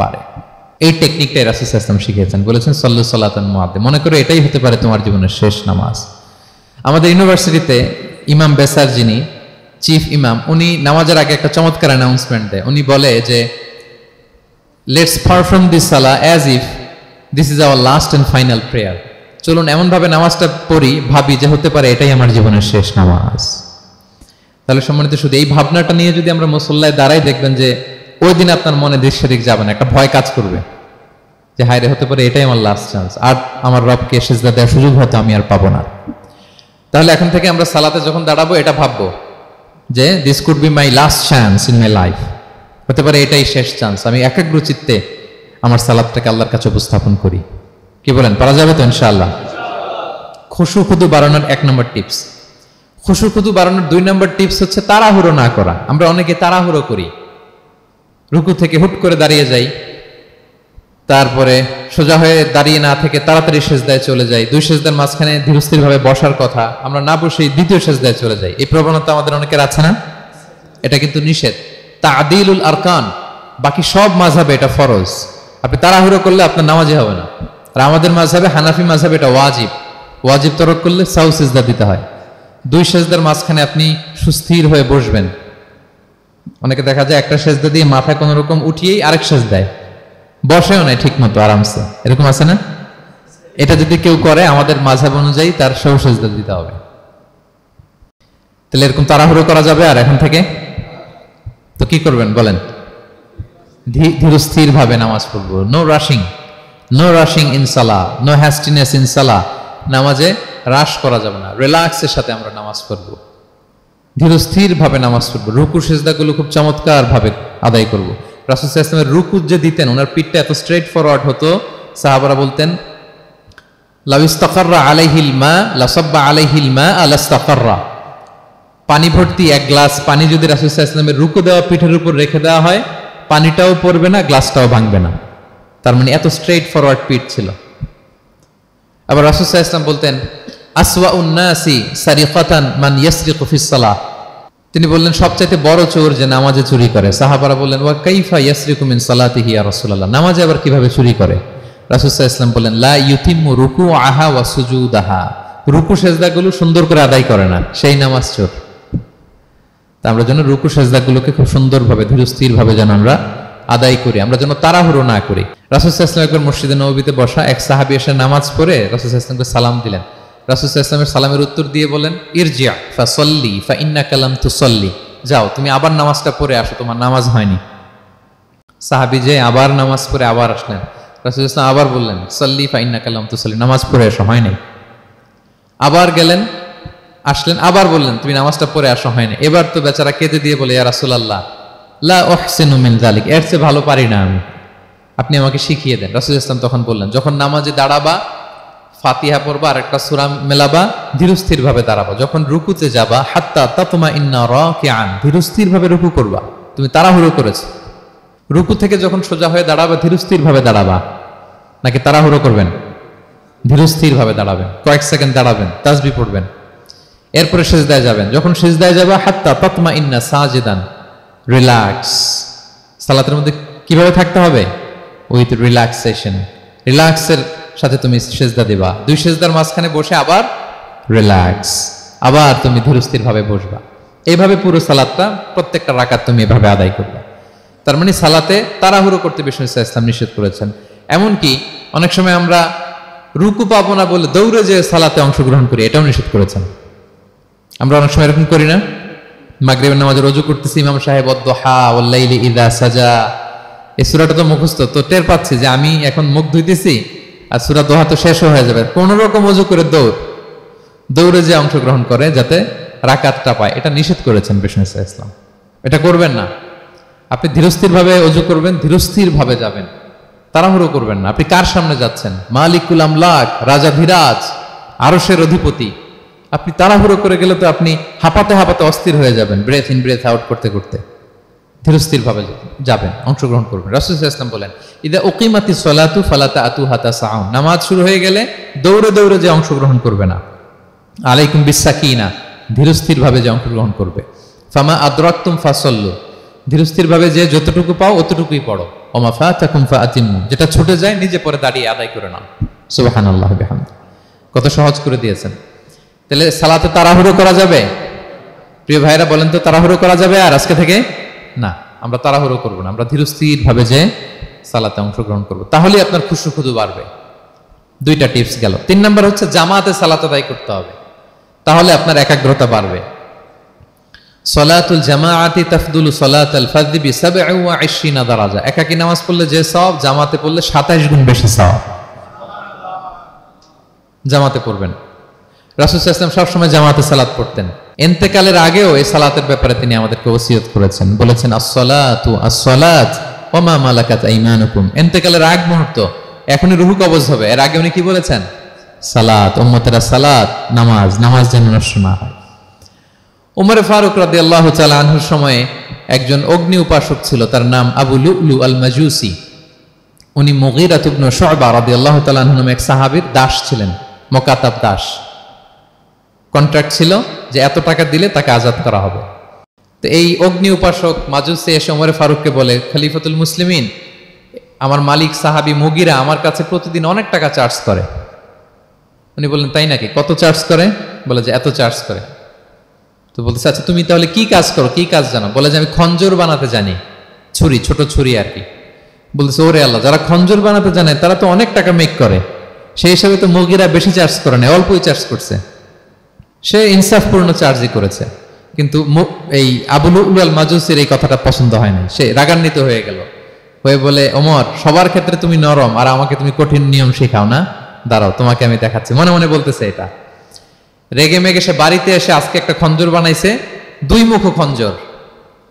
পারে। এই টেকনিকটাই রাসূল সাল্লাল্লাহু আলাইহি ওয়াসাল্লাম শিখিয়েছেন, বলেছেন সল্লু সালাতান মুআদ্দিয়া। মনে করো এটাই হতে পারে তোমার জীবনের শেষ নামাজ। আমাদের ইউনিভার্সিটিতে ইমাম বেসার, যিনি চিফ ইমাম, উনি নামাজের আগে একটা চমৎকার অ্যানাউন্সমেন্ট দেয়। উনি বলে যে let's perform this salah as if this is our last and final prayer. চলুন এমন ভাবে নামাজটা পড়ি, ভাবি যে হতে পারে এটাই আমার জীবনের শেষ নামাজ। তাহলে সম্মানিত, শুধু এই ভাবনাটা নিয়ে যদি আমরা মুসল্লায় দাঁড়াই, দেখবেন যে ওই দিন আপনার মনে দিক সেদিক যাবে না, একটা ভয় কাজ করবে যে হায়রে, হতে পারে এটাই আমার লাস্ট চান্স, আর আমার রবকে সিজদা দেওয়ার সুযোগ হয়তো আমি আর পাবো না। তাহলে এখন থেকে আমরা সালাতে যখন দাঁড়াবো, এটা ভাববো যে this could be my last chance in my life. হতে পারে এটাই শেষ চান্স, আমি একাগ্র চিত্তে আমার সালাতটাকে আল্লাহর কাছে উপস্থাপন করি। কি বলেন, পারা যাবে তো ইনশাআল্লাহ? খুশু খুদু বাড়ানোর 1 নম্বর টিপস। খুশু খুদু বাড়ানোর 2 নম্বর টিপস হচ্ছে তাড়াহুড়ো না করা। আমরা অনেকে তাড়াহুড়ো করি, রুকু থেকে হুট করে দাঁড়িয়ে যাই, তারপরে সোজা হয়ে দাঁড়িয়ে না থেকে তাড়াতাড়ি সেজদায় চলে যাই, 2 সেজদার মাঝখানে ধীরস্থির ভাবে বসার কথা, আমরা না বসেই 2য় সেজদায় চলে যাই। এই প্রবণতা আমাদের অনেকের আছে না? এটা কিন্তু নিষেধ। তা'দিলুল আরকান, বাকি সব মাযহাবে এটা ফরজ। আপনি তাড়াহুড়ো করলে আপনার নামাজই হবে না। আর আমাদের মাযহাবে, হানাফি মাযহাবে এটা ওয়াজিব। ওয়াজিব তরক করলে সাউ সিজদা দিতে হয়। 2 সেজদার মাঝখানে আপনি সুস্থির হয়ে বসবেন। অনেকে দেখা যায় একটা সেজদা দিয়ে মাথা কোনো রকম উঠিয়েই আরেক সেজদায় বসেও নাই ঠিক মতো আরামসে, এরকম আছে না? এটা যদি কেউ করে আমাদের মাযহাব অনুযায়ী তার সাউ সিজদা দিতে হবে। তাহলে এরকম তাড়াহুড়ো করা যাবে? আর এখন থেকে তো কি করবেন বলেন? ধীরস্থির ভাবে নামাজ পড়বো। No rushing, no rushing in salah, no hastiness in salah. নামাজে রাশ করা যাবে না, রিল্যাক্সের সাথে আমরা নামাজ পড়বো, ধীরস্থির ভাবে নামাজ পড়বো। রুকু সেজদাগুলো খুব চমৎকার ভাবে আদায় করব। রাসূল সাল্লাল্লাহু আলাইহি ওয়াসাল্লামের রুকু যে দিতেন, ওনার পিঠটা এত স্ট্রেট ফরওয়ার্ড হতো, সাহাবারা বলতেন লাউ ইস্তাকাররা আলাইহিল মা লাসাব্বা আলাইহিল মা আলাস্তাকাররা। পানি ভর্তি 1 গ্লাস পানি যদি রাসূল সাল্লাল্লাহু আলাইহি ওয়াসাল্লামের রুকু দেওয়া পিঠের উপর রেখে দেওয়া হয়, পানিটাও পড়বে না, গ্লাসটাও ভাঙবে না। তার মানে এত স্ট্রেট ফরওয়ার্ড পিঠ ছিল। আবার রাসূল সাল্লাল্লাহু আলাইহি ওয়াসাল্লাম বলতেন আসওয়াউন নাসি সারিকাতান মান ইয়াসরিকু ফিস সালাহ। তিনি বললেন সবচাইতে বড় চোর যে নামাজে চুরি করে। সাহাবারা বললেন ওয়া কাইফা ইয়াসরিকু মিন সালাতিহি ইয়া রাসূলুল্লাহ, নামাজে আবার কিভাবে চুরি করে? রাসূল সাল্লাল্লাহু আলাইহি ওয়াসাল্লাম বললেন লা ইউতিম্মু রুকুআহা ওয়া সুজুদাহা, রুকু সেজদাগুলো সুন্দর করে আদায় করে না, সেই নামাজ চোর। তা আমরা যেন রুকু সেজদাগুলোকে খুব সুন্দরভাবে ধীরস্থির ভাবে যেন আমরা আদায় করি, আমরা যেন তাড়াহুড়ো না করি। রাসূল সাল্লাল্লাহু আলাইহি ওয়াসাল্লাম একবার মসজিদে নববীতে বসা, এক সাহাবী এসে নামাজ পড়ে রাসূল সাল্লাল্লাহু আলাইহি ওয়াসাল্লামকে সালাম দিলেন। রাসূল সাল্লাল্লাহু আলাইহি ওয়াসাল্লামের সালামের উত্তর দিয়ে বলেন ইরজিআ ফাসাল্লি ফাইন্নাকা লাম তুসাল্লি, যাও তুমি আবার নামাজটা পড়ে আসো, তোমার নামাজ হয়নি। সাহাবী যে আবার নামাজ পড়ে আবার আসলেন, রাসূল সাল্লাল্লাহু আলাইহি ওয়াসাল্লাম আবার বললেন সাল্লি ফাইন্নাকা লাম তুসাল্লি, নামাজ পড়ে আসো, হয় নাই। আবার গেলেন, আসলেন, আবার বললেন তুমি নামাজটা পড়ে আসো, হয়নি। এবার তো বেচারা কেঁদে দিয়ে বলে ইয়া রাসূলুল্লাহ লা উহসিনু মিন যালিক, এর চেয়ে ভালো পারি না আমি, আপনি আমাকে শিখিয়ে দেন। রাসূল সাল্লাল্লাহু আলাইহি ওয়াসাল্লাম তখন বললেন যখন নামাজে দাঁড়াবা ফাতিহা পড়বা আর একটা সূরা মেলাবা, ধীরস্থির ভাবে দাঁড়াবা। যখন রুকুতে যাবা হাত্তা তাতমাইন্না রাকিআন, ধীরস্থির ভাবে রুকু করবা। তুমি তাড়াহুড়ো করেছো, রুকু থেকে যখন সোজা হয়ে দাঁড়াবা ধীরস্থির ভাবে দাঁড়াবা, নাকি তাড়াহুড়ো করবেন? ধীরস্থির ভাবে দাঁড়াবেন, কয়েক সেকেন্ড দাঁড়াবেন, তাসবিহ পড়বেন, এরপরে সিজদায় যাবেন। যখন সিজদায় যাবা হাত্তা তাতমাইন্না সাজিদান, রিল্যাক্স। সালাতের মধ্যে কিভাবে থাকতে হবে? উইথ রিল্যাক্সেশন, রিল্যাক্সের সাথে তুমি সিজদা দিবা। 2 সিজদার মাঝখানে বসে আবার রিল্যাক্স, আবার তুমি ধীরস্থির ভাবে বসবা। এইভাবে পুরো সালাতটা প্রত্যেকটা রাকাত তুমি এভাবে আদায় করবে। তার মানে সালাতে তাড়াহুড়ো করতে বিষ্ণু ইসলাম নিষেধ করেছেন। এমনকি অনেক সময় আমরা রুকু পাবো না বলে দৌড়ে যে সালাতে অংশগ্রহণ করি, এটাও নিষেধ করেছেন। আমরা অনেক সময় এরকম করি না? মাগরিবের নামাজে রুজু করতেছি, ইমাম সাহেব ওয়াদ-দুহা ওয়াল-লাইলি ইযা সাজা, এই সূরাটা তো মুখস্থ, তো টের পাচ্ছি যে আমি এখন মুখ ধুইতেছি আর সূরা দোহা তো শেষ হয়ে যাবে, কোন রকম ওযু করে দৌড়ে যে অংশগ্রহণ করে যাতে রাকাতটা পায়, এটা নিষেধ করেছেন বিষ্ণু ইসলাম। এটা করবেন না। আপনি ধীরস্থির ভাবে ওযু করবেন, ধীরস্থির ভাবে যাবেন, তাড়াহুড়ো করবেন না। আপনি কার সামনে যাচ্ছেন? মালিকুল আমলাক, রাজা ধীরাজ, আরশের অধিপতি। আপনি তাড়াহুড়ো করে গেলে তো আপনি হাঁপাতে হাঁপাতে অস্থির হয়ে যাবেন, ব্রেথ ইন ব্রেথ আউট করতে করতে। ধীরস্থির ভাবে যাবেন, অংশগ্রহণ করবেন। রাসূল সাল্লাল্লাহু আলাইহি ওয়াসাল্লাম বলেন ইদা উকিমাতিস সালাতু ফালা তা'তুহা তাসআউন, নামাজ শুরু হয়ে গেলে দৌড়ে দৌড়ে যে অংশগ্রহণ করবে না। আলাইকুম বিসাকিনা, ধীরস্থির ভাবে যে অংশগ্রহণ করবে। ফামা আদরাকতুম ফাসাল্লু, ধীরস্থির ভাবে যে যতটুকু পাও অতটুকুই পড়ো। ওমা ফাতাকুম ফাআতিমু, যেটা ছুটে যায় নিজে পরে দাঁড়িয়ে আদায় করে নাও। সুবহানাল্লাহ বিহামদি, কত সহজ করে দিয়েছেন। তাহলে সালাতে তাড়াহুড়ো করা যাবে? প্রিয় ভাইরা বলেন তো, তাড়াহুড়ো করা যাবে? আর আজকে থেকে না, আমরা তাড়াহুড়ো করবো না, আমরা ধীরস্থির ভাবে যে সালাতে অংশগ্রহণ করবো, তাহলে আপনার খুশু খুদু বাড়বে। 2টা টিপস গেল। 3 নাম্বার হচ্ছে জামাতে সালাত আদায় করতে হবে, তাহলে আপনার একাগ্রতা বাড়বে। সলাতুল জামাআতি তাফদুলু সলাতাল ফাযি বি27 দারাজা, একাকী নামাজ পড়লে যে সওয়াব, জামাতে পড়লে 27 গুণ বেশি সওয়াব। জামাতে পড়বেন। রাসূল সাল্লাল্লাহু আলাইহি ওয়াসাল্লাম সবসময় জামাতে সালাত পড়তেন। ইন্তেকালের আগেও এই সালাতের ব্যাপারে তিনি আমাদেরকে ওসিয়ত করেছেন, বলেছেন আসসালাতু আসসালাত ওয়া মা মালাকাত আইমানুকুম। ইন্তেকালের আগ মুহূর্ত এখনই রুহু কবজ হবে। এর আগে উনি কি বলেছেন? সালাত, উম্মতেরা সালাত, নামাজ, নামাজ যেন নষ্ট না হয়। উমর ফারুক রাদিয়াল্লাহু তাআলা আনহুর সময়ে একজন অগ্নি উপাসক ছিল, তার নাম আবু লুলু আল মাজুসি। উনি মুগীরা ইবনে শুবা রাদিয়াল্লাহু তাআলা আনহু নামে এক সাহাবীর দাস ছিলেন, মুকাতাব দাস। কন্ট্রাক্ট ছিল যে এত টাকা দিলে তাকে আজাদ করা হবে। তো এই অগ্নি উপাসক মাজুসি এসে ওমর ফারুককে বলে, খলিফাতুল মুসলিমিন, আমার মালিক সাহাবী মুগীরা আমার কাছে প্রতিদিন অনেক টাকা চার্জ করে। উনি বললেন, তাই নাকি? কত চার্জ করে? বলে যে এত চার্জ করে। তো বলতেছে, আচ্ছা তুমি তাহলে কি কাজ করো, কি কাজ জানো? বলে যে আমি খঞ্জর বানাতে জানি, ছুরি, ছোট ছুরি আর কি। বলতেছে, ওরে আল্লাহ, যারা খঞ্জর বানাতে জানে তারা তো অনেক টাকা মেক করে, সেই হিসাবে তো মুগীরা বেশি চার্জ করে না, অল্পই চার্জ করছে। সে ইনসাফপূর্ণ চার্জই করেছে। কিন্তু এই আবু লুলু আল মাজুসির এই কথাটা পছন্দ হয় না, সে রাগান্বিত হয়ে গেল, হয়ে বলে, ওমর, সবার ক্ষেত্রে তুমি নরম আর আমাকে তুমি কঠিন নিয়ম শেখাও না, দাঁড়াও তোমাকে আমি দেখাচ্ছি। মনে মনে বলতেছে এটা। রেগে মেগে সে বাড়িতে এসে আজকে একটা খঞ্জর বানাইছে, দুই মুখ খঞ্জর,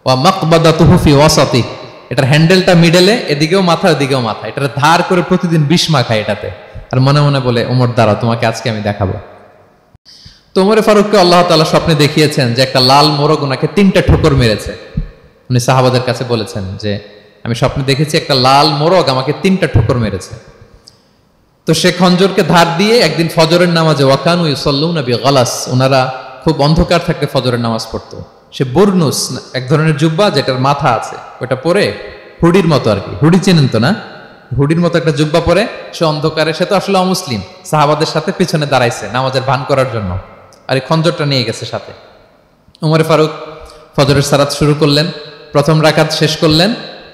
ওয়া মাকবাদাতুহু ফি ওয়াসাতি, এটার হ্যান্ডেলটা মিডলে, এদিকেও মাথা ওদিকেও মাথা, এটার ধার করে প্রতিদিন বিষ মাখায় এটাতে। আর মনে মনে বলে, ওমর দাঁড়াও তোমাকে আজকে আমি দেখাবো। তো ওমর ফারুককে আল্লাহ তাআলা স্বপ্নে দেখিয়েছেন যে একটা লাল মোরগ ওনাকে 3টা ঠোকর মেরেছে। উনি সাহাবাদের কাছে বলেছেন যে আমি স্বপ্নে দেখেছি একটা লাল মোরগ আমাকে 3টা ঠোকর মেরেছে। তো সে খঞ্জরকে ধার দিয়ে একদিন ফজরের নামাজে, ওয়াকানু ইউসাল্লুনা বিগালাস, ওনারা খুব অন্ধকার থাকতে ফজরের নামাজ পড়তো। সে বুরনুস, এক ধরনের জুব্বা যেটার মাথা আছে, ওটা পরে হুডির মতো আর কি, হুডি চেনেন তো না, হুডির মতো একটা জুব্বা পরে সে অন্ধকারে, সে তো আসলে অমুসলিম, সাহাবাদের সাথে পিছনে দাঁড়াইছে নামাজের ভান করার জন্য, আর এই খঞ্জরটা নিয়ে গেছে সাথে। উমর ফারুক ফজরের সালাত শুরু করলেন, প্রথম রাকাত শেষ করলেন,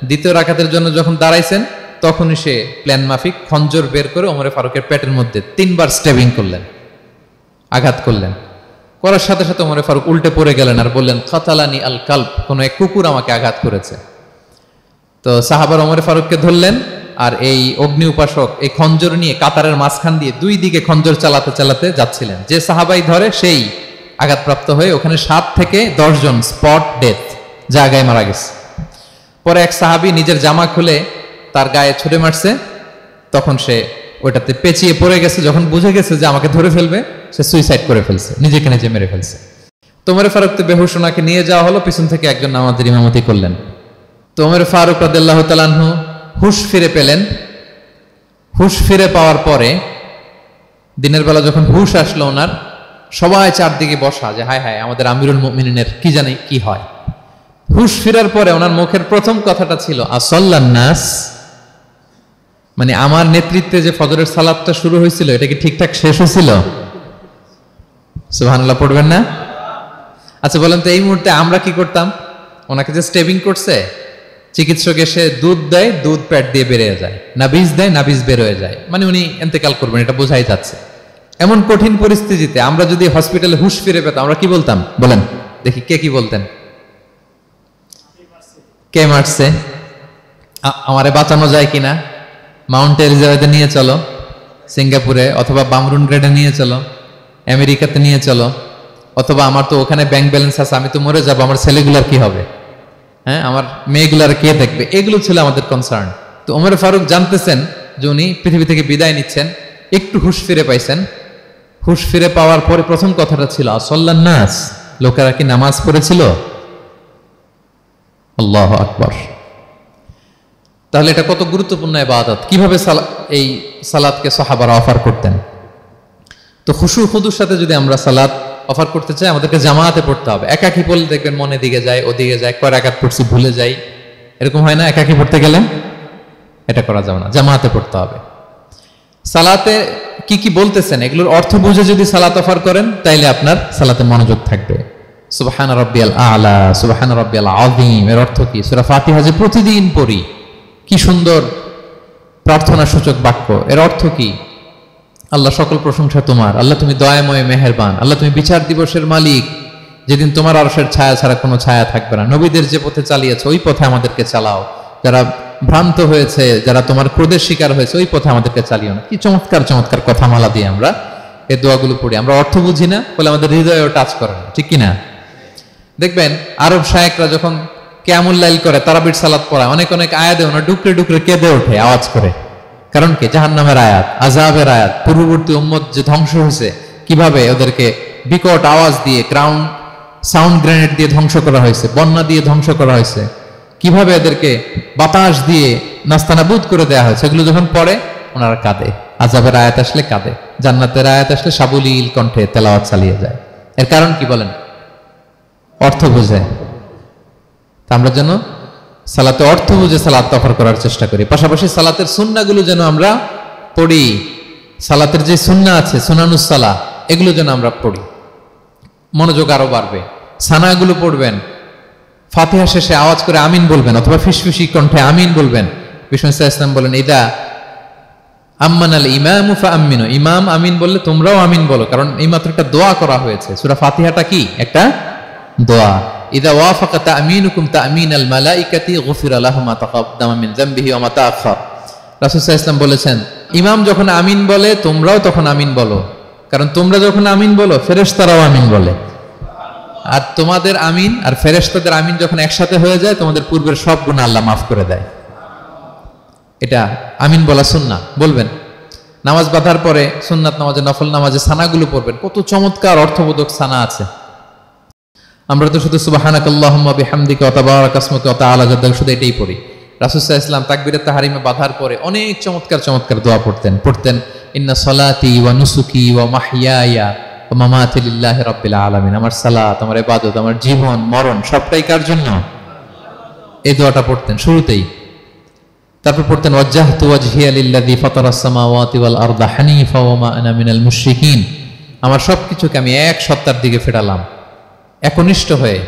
দ্বিতীয় রাকাতের জন্য যখন দাঁড়াইছেন তখনই সে প্ল্যান মাফিক খঞ্জর বের করে ওমর ফারুকের পেটের মধ্যে 3বার স্টেবিং করলেন, আঘাত করলেন। করার সাথে সাথে ওমর ফারুক উল্টে পড়ে গেলেন আর বললেন, কাতালানি আল কালব, কোনো এক কুকুর আমাকে আঘাত করেছে। তো সাহাবার ওমর ফারুককে ধরলেন, আর এই অগ্নি উপাসক এই খঞ্জর নিয়ে কাতারের মাঝখান দিয়ে দুই দিকে খঞ্জর চালাতে চালাতে যাচ্ছিলেন। যে সাহাবাই ধরে সেই আঘাতপ্রাপ্ত হয়ে ওখানে 7 থেকে 10 জন স্পট ডেথ, জায়গায় মারা গেছে। পরে এক সাহাবী নিজের জামা খুলে তার গায়ে ছুঁড়ে মারছে, তখন সে ওইটাতে পেঁচিয়ে পড়ে গেছে। যখন বুঝে গেছে যে আমাকে ধরে ফেলবে, সে সুইসাইড করে ফেলছে, নিজেকে নিজে মেরে ফেলছে। তো ওমর ফারুক তো বেহুশ, ওনাকে নিয়ে যাওয়া হলো, পিছন থেকে একজন নামাজের ইমামতি করলেন। তো ওমর ফারুক রাদিয়াল্লাহু তাআলা আনহু হুশ ফিরে পেলেন। হুশ ফিরে পাওয়ার পরে দিনের বেলা যখন হুশ আসলো ওনার, সবাই চারদিকে বসা যে হায় হায় আমাদের আমিরুল মুমিনিনের কি জানি কি হয়। হুশ ফিরার পরে ওনার মুখের প্রথম কথাটা ছিল আসাল্লান নাস, মানে আমার নেতৃত্বে যে ফজরের সালাতটা শুরু হয়েছিল এটা কি ঠিকঠাক শেষ হয়েছিল? সুবহানাল্লাহ পড়বেন না? আচ্ছা বলেন তো, এই মুহূর্তে আমরা কি করতাম? ওনাকে যে স্টেবিং করছে, চিকিৎসক এসে দুধ দেয়, দুধ পেট দিয়ে বেরিয়ে যায়, নাবিজ দেয়, নাবিজ বের হয়ে যায়, মানে উনি ইন্তেকাল করবেন, এটা বোঝাই যাচ্ছে। এমন কঠিন পরিস্থিতিতে আমরা যদি হসপিটালে হুশ ফিরে পেতাম, আমরা কি বলতাম বলেন দেখি? কে কি বলতেন? কে মারছে, আমারে বাঁচানো যায় কিনা, মাউন্ট এলিজাবেথে নিয়ে চলো, সিঙ্গাপুরে অথবা বামরুন গ্রেডে নিয়ে চলো, আমেরিকাতে নিয়ে চলো, অথবা আমার তো ওখানে ব্যাংক ব্যালেন্স আছে, আমি তো মরে যাবো, আমার ছেলেগুলার কি হবে, হ্যাঁ আমার মেয়েগুলার কে দেখবে, এগুলো ছিল আমাদের কনসার্ন। তো ওমর ফারুক জানতেছেন যে উনি পৃথিবী থেকে বিদায় নিচ্ছেন, একটু হুশ ফিরে পাইছেন। হুশ ফিরে পাওয়ার পরে প্রথম কথাটা ছিল আসাল্লান নাস, লোকেরা কি নামাজ পড়েছিল? আল্লাহু আকবার। তাহলে এটা কত গুরুত্বপূর্ণ ইবাদত, কিভাবে এই সালাতকে সাহাবারা অফার করতেন। তো খুশু খুদুর সাথে যদি আমরা সালাত অফার করতে চাই, আমাদেরকে জামাতে পড়তে হবে। একাকি পড়লে দেখবেন মনে দিকে যায়, ওদিকে যায়, কয় রাকাত পড়ছি ভুলে যাই, এরকম হয় না? একাকি পড়তে গেলে এটা করা যাবে না, জামাতে পড়তে হবে। সালাতে কি কি বলতেছেন এগুলোর অর্থ বুঝে যদি সালাত অফার করেন, তাইলে আপনার সালাতে মনোযোগ থাকবে। সুবহান রাব্বিয়াল আলা, সুবহান রাব্বিয়াল আযীম, এর অর্থ কি? সূরা ফাতিহা যে প্রতিদিন পড়ি, কি সুন্দর প্রার্থনা সূচক বাক্য, এর অর্থ কি? আল্লাহ সকল প্রশংসা তোমার, আল্লাহ তুমি দয়াময় মেহেরবান, আল্লাহ তুমি বিচার দিবসের মালিক, যেদিন তোমার আরশের ছায়া ছাড়া কোনো ছায়া থাকবে না। নবীদের যে পথে চালিয়েছে ওই পথে আমাদেরকে চালাও, যারা ভ্রান্ত হয়েছে, যারা তোমার ক্রোধের শিকার হয়েছে ওই পথে আমাদেরকে চালিও না। কি চমৎকার চমৎকার কথামালা দিয়ে আমরা এই দোয়াগুলো পড়ি। আমরা অর্থ বুঝি না বলে আমাদের হৃদয়েও টাচ করে না, ঠিক কিনা? দেখবেন আরব শায়েকরা যখন কিয়ামুল লাইল করে, তারাবির সালাত পড়ায়, অনেক অনেক আয়াতে ওনারা ডুকরে ডুকরে কেঁদে ওঠে আওয়াজ করে, কারণ কি? জাহান্নামের আয়াত, আযাবের আয়াত, পূর্ববর্তী উম্মত যে ধ্বংস হয়েছে, কিভাবে ওদেরকে বিকট আওয়াজ দিয়ে, গ্রাউন্ড সাউন্ড গ্রেনেড দিয়ে ধ্বংস করা হয়েছে, বন্যা দিয়ে ধ্বংস করা হয়েছে, কিভাবে এদেরকে বাতাস দিয়ে নাস্তানাবুদ করে দেওয়া হয়েছে, এগুলো যখন পড়ে ওনারা কাঁদে। আযাবের আয়াত আসলে কাঁদে, জান্নাতের আয়াত আসলে সাবলীল কণ্ঠে তেলাওয়াত চালিয়ে যায়। এর কারণ কি বলেন? অর্থ বুঝে। আমরা যেন সালাতে অর্থ বুঝে সালাত অফার করার চেষ্টা করি, পাশাপাশি সালাতের সুন্নাহগুলো যেন আমরা পড়ি। সালাতের যে সুন্নাহ আছে, সুনানুস সালাহ, এগুলো যেন আমরা পড়ি, মনোযোগ আরো বাড়বে। সানাগুলো পড়বেন, ফাতিহা শেষে আওয়াজ করে আমিন বলবেন, অথবা ফিসফিসি কণ্ঠে আমিন বলবেন। বিষ্ণু ইসলাম বলেন, ইদা আম্মানাল ইমামু ফাআমিনু, ইমাম আমিন বললে তোমরাও আমিন বলো, কারণ এই মাত্র একটা দোয়া করা হয়েছে। সূরা ফাতিহাটা কি? একটা দোয়া। ইদা ওয়াফাকা তামিনুকুম তামিনাল মালাইকাতি গুফিরা লাহু মা তাকাদ্দামা মিন যামবিহি ওয়া মা তাআখার। রাসূল সাল্লাল্লাহু আলাইহি ওয়াসাল্লাম বলেছেন, ইমাম যখন আমিন বলে তোমরাও তখন আমিন বলো, কারণ তোমরা যখন আমিন বলো ফেরেশতারাও আমিন বলে। আর তোমাদের আমিন আর ফেরেশতাদের আমিন যখন একসাথে হয়ে যায়, তোমাদের পূর্বের সব গুনাহ আল্লাহ মাফ করে দেয়। এটা আমিন বলা সুন্নাহ, বলবেন। নামাজ বাঁধার পরে সুন্নাত নামাজে, নফল নামাজে সানাগুলো পড়বেন, কত চমৎকার অর্থবোধক সানা আছে। আমরা তো শুধু সুবহানাকাল্লাহুম্মা বিহামদিকা ওয়া তাবারাকা ইসমুকা ওয়া তাআলা জাদ্দুকা শুধু এটাই পড়ি। রাসূল সাল্লাল্লাহু আলাইহি ওয়াসাল্লাম তাকবীরে তাহরিমে বাঁধার পরে অনেক চমৎকার চমৎকার দোয়া পড়তেন। ইন্না সলাতি ওয়া নুসুকি ওয়া মাহইয়ায়া ওয়া মামাতি লিল্লাহি রাব্বিল আলামিন। আমার সালাত, আমার ইবাদত, আমার জীবন মরণ সবটাই কার জন্য? এই দোয়াটা পড়তেন শুরুতেই। তারপর পড়তেন ওয়াজ্জাহতু ওয়াজহিয়া লিল্লাযী ফাতারাস সামাওয়াতি ওয়াল আরদা হানিফা ওয়া মা আনা মিনাল মুশরিকিন। আমার সবকিছুকে আমি এক সত্তার দিকে ফেরালাম, একনিষ্ঠ হয়ে,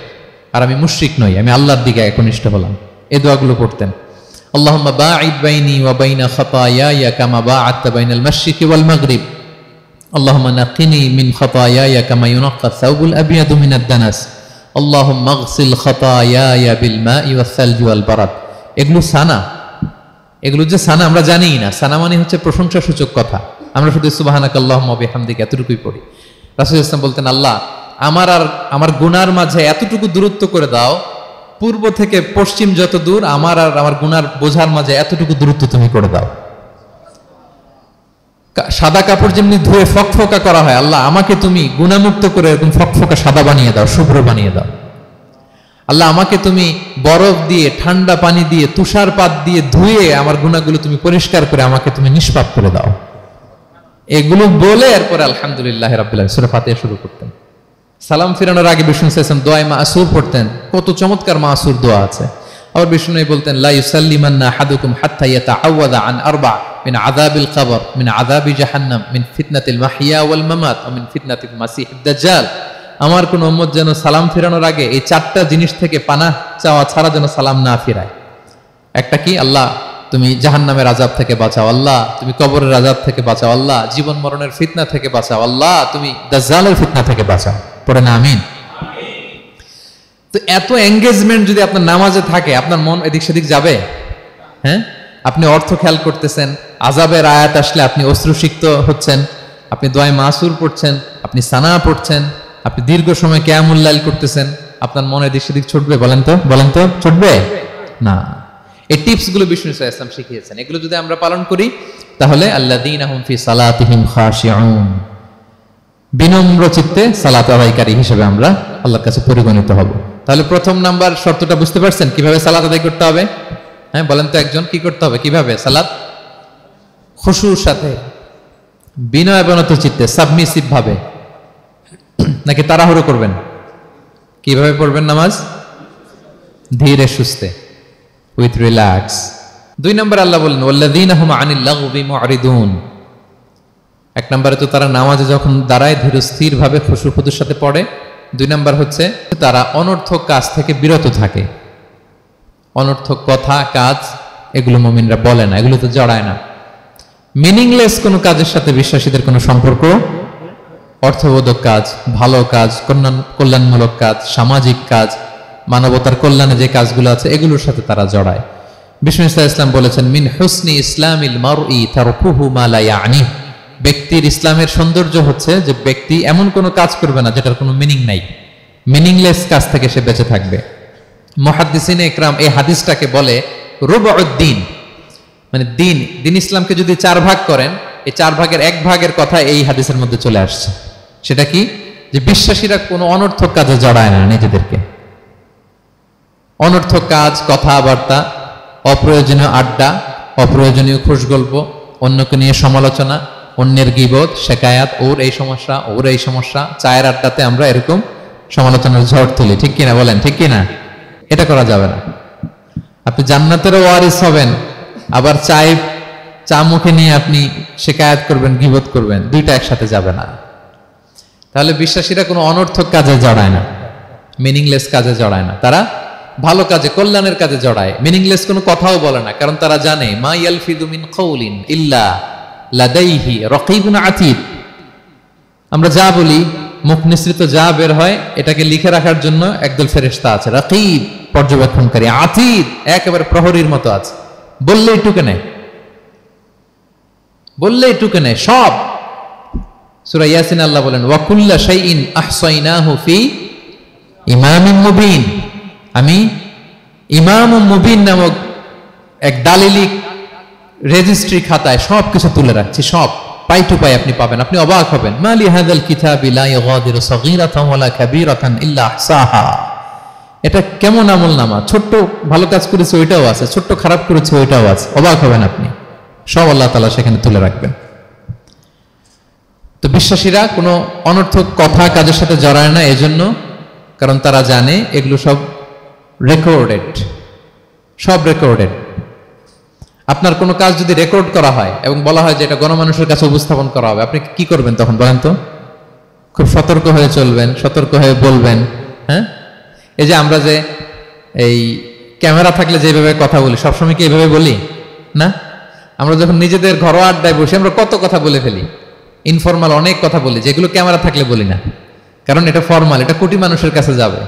আর আমি মুশরিক নই, আমি আল্লাহর দিকে একনিষ্ঠ হলাম। এই দোয়াগুলো পড়তেন। আল্লাহুম্মা বাঈদ বাইনি ওয়া বাইনা খাতায়ায়া কামা বাআদতা বাইনাল মাশরিকি ওয়াল মাগরিব। আল্লাহুম্মা নাক্কিনি মিন খাতায়ায়া কামা ইউনাক্কা আস-সাওবুল আবয়াদু মিনাদ দানাস। আল্লাহুম্মা আগসিল খাতায়ায়া বিল মাই ওয়াস সালজি ওয়াল বারাদ। এগুলো সানা, এগুলো যে সানা আমরা জানিই না। সানা মানে হচ্ছে প্রশংসা সূচক কথা। আমরা শুধু সুবহানাকাল্লাহুম্মা বিহামদিকা এতটুকুই পড়ি। রাসূল সাল্লাল্লাহু আলাইহি ওয়াসাল্লাম বলতেন, আল্লাহ আমার আর আমার গুনার মাঝে এতটুকু দূরত্ব করে দাও, পূর্ব থেকে পশ্চিম যত দূর, আমার আর আমার গুনার বোঝার মাঝে এতটুকু দূরত্ব তুমি করে দাও। সাদা কাপড় যেমনি ধুয়ে ফকফকা করা হয়, আল্লাহ আমাকে তুমি গুনামুক্ত করে এরকম ফকফকা সাদা বানিয়ে দাও, শুভ্র বানিয়ে দাও। আল্লাহ আমাকে তুমি বরফ দিয়ে, ঠান্ডা পানি দিয়ে, তুষারপাত দিয়ে ধুয়ে আমার গুনাহগুলো তুমি পরিষ্কার করে আমাকে তুমি নিষ্পাপ করে দাও। এগুলো বলে এরপরে আলহামদুলিল্লাহ রাব্বিল আলামিন সূরা ফাতিহা শুরু করতেন। সালাম ফিরানোর আগে বিষ্ণু সাল্লাল্লাহু আলাইহি ওয়াসাল্লাম দোয়া মাসুর পড়তেন। কত চমৎকার মাসুর দোয়া আছে। আবার বিষ্ণু বলতেন, লা ইউসাল্লিমান্না আহাদুকুম হাত্তা ইয়াতাআওয়াযা আন আরবা মিন আযাবিল কবর, মিন আযাবি জাহান্নাম, মিন ফিতনাতিল মাহইয়া ওয়াল মামাত ওয়া মিন ফিতনাতিল মাসিহিদ দাজ্জাল। আমার কোন উম্মত যেন সালাম ফিরানোর আগে এই চারটা জিনিস থেকে পানাহ চাওয়া ছাড়া যেন সালাম না ফিরায়। একটা কি? আল্লাহ তুমি জাহান্নামের আযাব থেকে বাঁচাও, আল্লাহ তুমি কবরের আযাব থেকে বাঁচাও, আল্লাহ জীবন মরণের ফিতনা থেকে বাঁচাও, আল্লাহ তুমি দাজ্জালের ফিতনা থেকে বাঁচাও। পড়ে না আমিন? তো এত এঙ্গেজমেন্ট যদি আপনার নামাজে থাকে, আপনার মন এদিক সেদিক যাবে? হ্যাঁ, আপনি অর্থ খেয়াল করতেছেন, আযাবের আয়াত আসলে আপনি অশ্রুসিক্ত হচ্ছেন, আপনি দোয়ায়ে মাসুর পড়ছেন, আপনি সানা পড়ছেন, আপনি দীর্ঘ সময় কিয়ামুল লাইল করতেছেন, আপনার মনে এদিক সেদিক ছুটবে? বলেন তো ছুটবে না। এই টিপস গুলো বিষ্ণু সাল্লাল্লাহু আলাইহি ওয়াসাল্লাম শিখিয়েছেন। এগুলো যদি আমরা পালন করি, তাহলে আল্লাযীনা হুম ফি সালাতিহিম খাশিউন, বিনম্র চিত্তে সালাত আদায়কারী হিসেবে আমরা আল্লাহর কাছে পরিগণিত হব। তাহলে প্রথম নাম্বার শর্তটা বুঝতে পারছেন কিভাবে সালাত আদায় করতে হবে? হ্যাঁ, বলেন তো একজন, কি করতে হবে? কিভাবে সালাত? খুশুর সাথে, বিনয় অবনত চিত্তে, সাবমিসিভ ভাবে, নাকি তাড়াহুড়ো করবেন? কিভাবে পড়বেন নামাজ? ধীরে সুস্থে, উইথ রিল্যাক্স। 2 নম্বর আল্লাহ বলেন ওয়াল্লাযীনা হুম আনিল লাগবি মুআরিদুন। 1 নম্বরে তো তারা নামাজে যখন দাঁড়ায় ধীর স্থির ভাবে খুশুর সাথে পড়ে। 2 নম্বর হচ্ছে তারা অনর্থক কাজ থেকে বিরত থাকে। অনর্থক কথা, কাজ এগুলো মুমিনরা বলে না, এগুলো তো জড়ায় না। মিনিংলেস কোনো কাজের সাথে বিশ্বাসীদের কোনো সম্পর্ক, অর্থবোধক কাজ, ভালো কাজ, কল্যাণমূলক কাজ, সামাজিক কাজ, মানবতার কল্যাণে যে কাজগুলো আছে এগুলোর সাথে তারা জড়ায়। বিষ্ণু ইসলাম বলেছেন, মিন হুসনি ইসলামিল মারই তারকুহু মা লা ইয়ানি। ব্যক্তির ইসলামের সৌন্দর্য হচ্ছে যে ব্যক্তি এমন কোনো কাজ করবে না যেটার কোনো মিনিং নাই, মিনিংলেস কাজ থেকে সে বেঁচে থাকবে। মুহাদ্দিসিনে ইকরাম এই হাদিসটাকে বলে রুবউদ্দিন। মানে দিন ইসলামকে যদি 4 ভাগ করেন, এই 4 ভাগের 1 ভাগের কথা এই হাদিসের মধ্যে চলে আসছে। সেটা কি? যে বিশ্বাসীরা কোনো অনর্থক কাজে জড়ায় না নিজেদেরকে। অনর্থক কাজ, কথাবার্তা, অপ্রয়োজনীয় আড্ডা, অপ্রয়োজনীয় খুশগল্প, অন্যকে নিয়ে সমালোচনা, অন্যের গীবত, শেকায়াত, ওর এই সমস্যা, ওর এই সমস্যা, চায়ের আড্ডাতে আমরা এরকম সমালোচনার ঝড় তুলি, ঠিক কিনা বলেন? ঠিক কিনা? এটা করা যাবে না। আপনি জান্নাতেরও ওয়ারিস হবেন, আবার চা মুখে নিয়ে আপনি শেকায়াত করবেন, গীবত করবেন, দুইটা একসাথে যাবে না। তাহলে বিশ্বাসীরা কোনো অনর্থক কাজে জড়ায় না, মিনিংলেস কাজে জড়ায় না। তারা ভালো কাজে, কল্যাণের কাজে জড়ায়। মিনিংলেস কোনো কথাও বলে না, কারণ তারা জানে মা ইয়ালফিদু মিন কাউলিন ইল্লা লাদাইহি রাকিবুন আতীদ। আমরা যা বলি, মুখ নিঃসৃত যা বের হয়, এটাকে লিখে রাখার জন্য একদল ফেরেশতা আছে, রাকিব পর্যবেক্ষণকারী, আতীদ একেবারে প্রহরীর মতো আছে। বললেই টুকে নেয়, বললেই টুকে নেয় সব। সূরা ইয়াসিন আল্লাহ বলেন ওয়া কুল্লা শাইইন আহসাইনাহু ফি ইমামিন মুবিন। আমি ইমামুম মুবিন নামক এক দালিলি রেজিস্ট্রি খাতায় সব কিছু তুলে রাখছি, সব পাই টু পাই আপনি পাবেন। আপনি অবাক হবেন, মা লি হাযাল কিতাবি লা ইগাদিরু সাগীরাতান ওয়ালা কাবীরাতান ইল্লা আহসাহা। এটা কেমন আমলনামা, ছোট্ট ভালো কাজ করেছে ওইটাও আছে, ছোট্ট খারাপ করেছে ওইটাও আছে। অবাক হবেন আপনি, সব আল্লাহ তাআলা সেখানে তুলে রাখবেন। তো বিশ্বাসীরা কোনো অনর্থক কথা কাজের সাথে জড়ায় না, এজন্য কারণ তারা জানে এগুলো সব রেকর্ডেড, সব রেকর্ডেড। আপনার কোনো কাজ যদি রেকর্ড করা হয় এবং বলা হয় যে এটা গণমানুষের কাছে উপস্থাপন করা হবে, আপনি কি করবেন তখন বলেন তো? খুব সতর্ক হয়ে চলবেন, সতর্ক হয়ে বলবেন। হ্যাঁ, এই যে আমরা যে এই ক্যামেরা থাকলে যেভাবে কথা বলি, সবসময় কি এইভাবে বলি না? আমরা যখন নিজেদের ঘরোয়া আড্ডায় বসে আমরা কত কথা বলে ফেলি, ইনফরমাল অনেক কথা বলি, যেগুলো ক্যামেরা থাকলে বলি না, কারণ এটা ফরমাল, এটা কোটি মানুষের কাছে যাবে,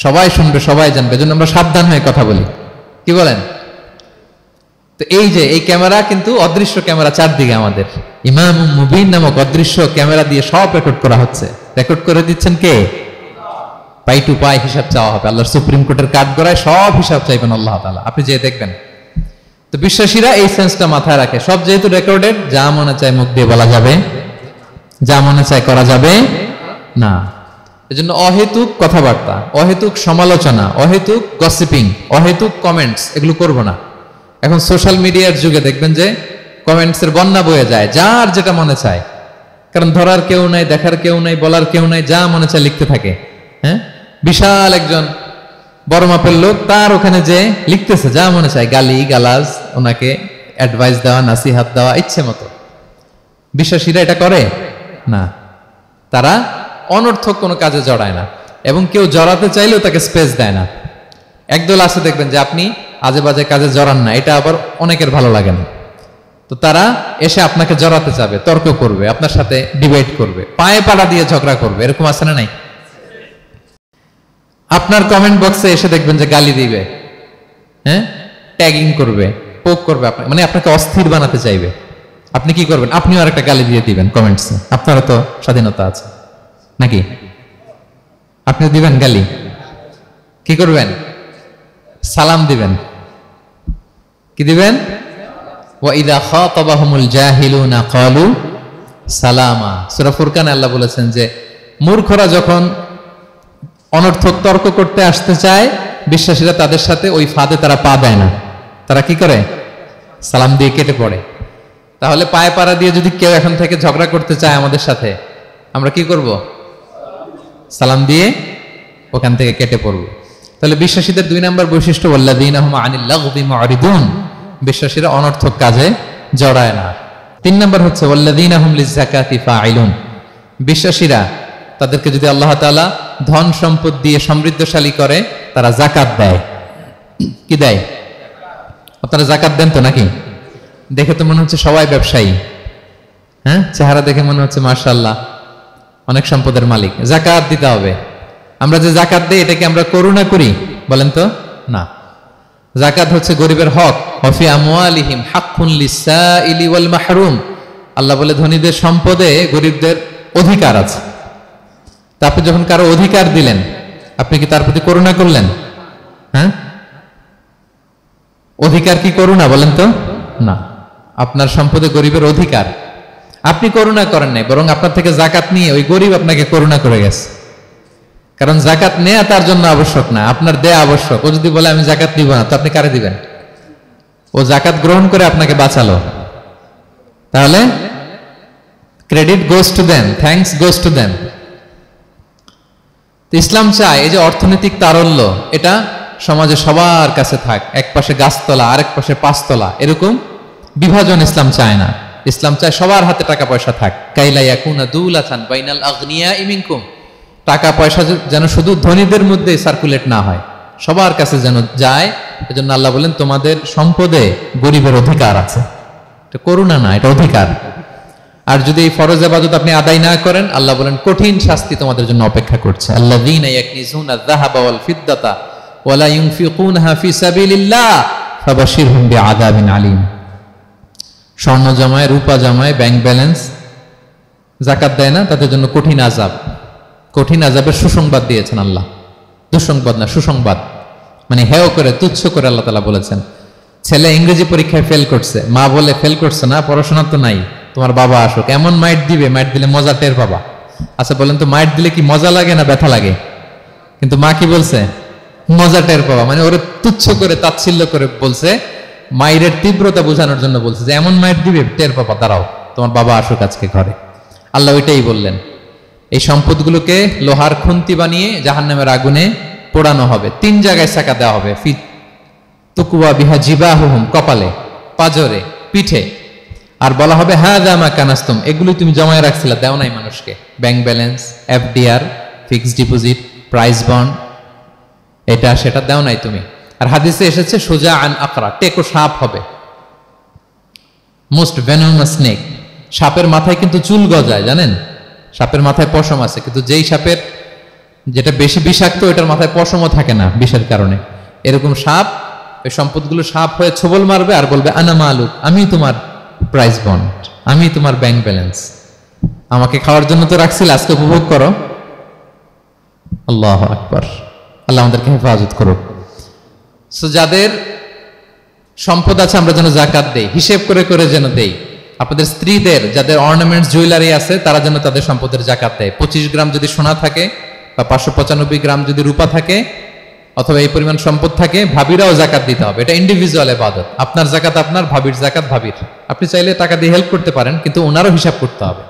সবাই শুনবে, সবাই জানবে, এজন্য আমরা সাবধান হয়ে কথা বলি। কি বলেন? তো এই যে এই ক্যামেরা কিন্তু অদৃশ্য ক্যামেরা চারদিকে আমাদের, ইমামুম মুবিন নামক অদৃশ্য ক্যামেরা দিয়ে সব রেকর্ড করা হচ্ছে। রেকর্ড করে দিচ্ছেন কে? পাই টু পাই হিসাব চাওয়া হবে। আল্লাহর সুপ্রিম কোর্টের কাঠগড়ায় সব হিসাব চাইবেন আল্লাহ তাআলা, আপনি যে দেখবেন। তো বিশ্বাসীরা এই সেন্সটা মাথায় রাখে, সব যেহেতু রেকর্ডেড, যা মনে চায় মুখ দিয়ে বলা যাবে, যা মনে চায় করা যাবে না। এজন্য অহেতুক কথাবার্তা, অহেতুক সমালোচনা, অহেতুক গসিপিং, অহেতুক কমেন্টস এগুলো করব না। এখন সোশ্যাল মিডিয়ার যুগে দেখবেন যে কমেন্টসের বন্যা বয়ে যায়, যার যেটা মনে চায়, কারণ ধরার কেউ নাই, দেখার কেউ নাই, বলার কেউ নাই, যা মনে চায় লিখতে থাকে। হ্যাঁ, বিশাল একজন বড় মাপের লোক, তার ওখানে যে লিখতেছে যা মনে চায়, গালি গালাজ, ওনাকে অ্যাডভাইস দেওয়া, নাসিহাত দেওয়া ইচ্ছে মতো। বিশ্বাসীরা এটা করে না, তারা অনর্থক কোনো কাজে জড়ায় না, এবং কেউ জড়াতে চাইলেও তাকে স্পেস দেয় না। একদল আছে দেখবেন যে আপনি আজে বাজে কাজে জড়ান না, এটা আবার অনেকের ভালো লাগে না, তো তারা এসে আপনাকে জড়াতে চাবে, তর্ক করবে, আপনার সাথে ডিবেট করবে, পায়ে পাড়া দিয়ে ঝগড়া করবে। এরকম আছে না নাই? আপনার কমেন্ট বক্সে এসে দেখবেন যে গালি দিবে, হ্যাঁ, ট্যাগিং করবে, পোক করবে, মানে আপনাকে অস্থির বানাতে চাইবে। আপনি কি করবেন? আপনিও আরেকটা গালি দিয়ে দিবেন কমেন্টসে। আপনারও তো স্বাধীনতা আছে নাকি? আপনি দিবেন গালি, কি করবেন? সালাম দিবেন। কি দিবেন? ওয়া ইযা খাতাবাহুমুল জাহিলুনা ক্বালু সালামা। সূরা ফুরকানে আল্লাহ বলেছেন যে মূর্খরা যখন অনর্থক তর্ক করতে আসতে চায়, বিশ্বাসীরা তাদের সাথে ওই ফাঁদে তারা পা দেয় না, তারা কি করে? সালাম দিয়ে কেটে পড়ে। তাহলে পায়ে পাড়া দিয়ে যদি কেউ এখন থেকে ঝগড়া করতে চায় আমাদের সাথে, আমরা কি করব? সালাম দিয়ে ওখান থেকে কেটে পড়ব। তাহলে বিশ্বাসীদের 2 নম্বর বৈশিষ্ট্য, ওয়াল্লাযীনা হুম আনিল লাগবি মুরিদুন, বিশ্বাসীরা অনর্থক কাজে জড়ায় না। 3 নম্বর হচ্ছে ওয়াল্লাযীনা হুম লিযাকাতি ফাইলুন, বিশ্বাসীরা তাদেরকে যদি আল্লাহ তাআলা ধন সম্পদ দিয়ে সমৃদ্ধশালী করে, তারা যাকাত দেয়। কি দেয়? আপনারা যাকাত দেন তো নাকি? দেখে তো মনে হচ্ছে সবাই ব্যবসায়ী, হ্যাঁ, চেহারা দেখে মনে হচ্ছে মাশাআল্লাহ অনেক সম্পদের মালিক। যাকাত দিতে হবে। আমরা যে যাকাত দেই, এটাকে আমরা করুণা করি বলেন তো? না, যাকাত হচ্ছে গরিবের হক। ওয়াফি আমওয়ালিহিম হাক্কুন লিসাইলি ওয়াল মাহরুম, আল্লাহ বলে ধনীদের সম্পদে গরিবদের অধিকার আছে। তা আপনি যখন কারো অধিকার দিলেন, আপনি কি তার প্রতি করুণা করলেন? হ্যাঁ, অধিকার কি করুণা বলেন তো? না, আপনার সম্পদে গরিবের অধিকার। আপনি করুণা করেন নাই, বরং আপনার থেকে জাকাত নিয়ে ওই গরিব আপনাকে করুণা করে গেছে। কারণ জাকাত নেয়া তার জন্য আবশ্যক না, আপনার দেয়া আবশ্যক। ও যদি বলে আমি জাকাত নিব না, তো আপনি কারে দিবেন? ও জাকাত গ্রহণ করে আপনাকে বাঁচালো। তাহলে credit goes to them, thanks goes to them. Islam চায় এই যে অর্থনৈতিক তারল্য, এটা সমাজে সবার কাছে থাক। এক পাশে গাছতলা, আরেক পাশে পাঁচতলা, এরকম বিভাজন ইসলাম চায় না। ইসলাম চায় সবার হাতে টাকা পয়সা থাক। কাইলা ইয়াকুনা দুলাতান বাইনাল আগনিয়া মিনকুম, টাকা পয়সা যেন শুধু ধনীদের মধ্যে সার্কুলেট না হয়, সবার কাছে যেন যায়। এজন্য আল্লাহ বলেন তোমাদের সম্পদে গরিবের অধিকার আছে। এটা করুণা না, এটা অধিকার। আর যদি এই ফরজ ইবাদত আপনি আদায় না করেন, আল্লাহ বলেন কঠিন শাস্তি তোমাদের জন্য অপেক্ষা করছে। আল্লাযীনা ইয়াকনিজুনা আয-যাহাবা ওয়াল ফিদ্দাতা ওয়া লা ইউনফিকুনহা ফি সাবিলিল্লাহ ফাবাশশিরহুম বিআযাবিন আলীম। স্বর্ণ জমায়, রূপা জমায়, ব্যাংক ব্যালেন্স, যাকাত দেয় না, তাদের জন্য কঠিন আযাব, কঠিন আযাবের সুসংবাদ দিয়েছেন আল্লাহ। দুঃসংবাদ না, সুসংবাদ। মানে হেয় করে, তুচ্ছ করে আল্লাহ তাআলা বলেছেন। ছেলে ইংরেজি পরীক্ষায় ফেল করছে, মা বলে ফেল করছে না, পড়াশোনা তো নাই, তোমার বাবা আসুক, এমন মাইট দিবে, মাইট দিলে মজা টের পাবা। আচ্ছা বলেন তো, মাইট দিলে কি মজা লাগে না ব্যথা লাগে? কিন্তু মা কি বলছে? মজা টের পাবা। মানে ওরে তুচ্ছ করে, তাচ্ছিল্য করে বলছে, মায়ের তীব্রতা বোঝানোর জন্য বলছে যে এমন মাইট দিবে, টের পাবা, দাঁড়াও, তোমার বাবা আসুক আজকে ঘরে। আল্লাহ ওইটাই বললেন। এই সম্পদগুলোকে লোহার খুন্তি বানিয়ে জাহান্নামের আগুনে পোড়ানো হবে। 3 জায়গায় সাকা দেওয়া হবে। ফি তুকুয়া বিহা জিবাহুহুম, কপালে, পাজরে, পিঠে। আর বলা হবে হাযা মা কানাস্তুম, এগুলো তুমি জমায় রাখছিলা, দাও নাই মানুষকে। Bank balance, FDR, fixed deposit, price bond, এটা সেটা দাও নাই তুমি। আর হাদিসে এসেছে সোজা আন আকরা, টেকো সাপ হবে, মোস্ট ভেনোমাস স্নেক। সাপের মাথায় কিন্তু চুল গজায়, জানেন? সাপের মাথায় পশম আছে, কিন্তু যেই সাপের যেটা বেশি বিষাক্ত, এটার মাথায় পশমও থাকে না বিষের কারণে। এরকম সাপ ওই সম্পদগুলো সাপ হয়ে ছোবল মারবে আর বলবে আনা মালুক, আমি তোমার প্রাইস বন্ড, আমি তোমার ব্যাংক ব্যালেন্স, আমাকে খাওয়ার জন্য তো রাখছিল, আজকে উপভোগ করো। আল্লাহু আকবার। আল্লাহ আমাদেরকে হেফাজত করুক। সো যাদের সম্পদ আছে আমরা যেন জাকাত দেই, হিসেব করে করে যেন দেই। আপনাদের স্ত্রীদের যাদের অর্নামেন্টস, জুয়েলারি আছে, তারা যেন তাদের সম্পদের জাকাত দেয়। 25 গ্রাম যদি সোনা থাকে বা 595 গ্রাম যদি রূপা থাকে, অথবা এই পরিমাণ সম্পদ থাকে, ভাবিরাও জাকাত দিতে হবে। এটা ইন্ডিভিজুয়াল ইবাদত। আপনার জাকাত আপনার, ভাবির জাকাত ভাবির। আপনি চাইলে টাকা দিয়ে হেল্প করতে পারেন, কিন্তু ওনারও হিসাব করতে হবে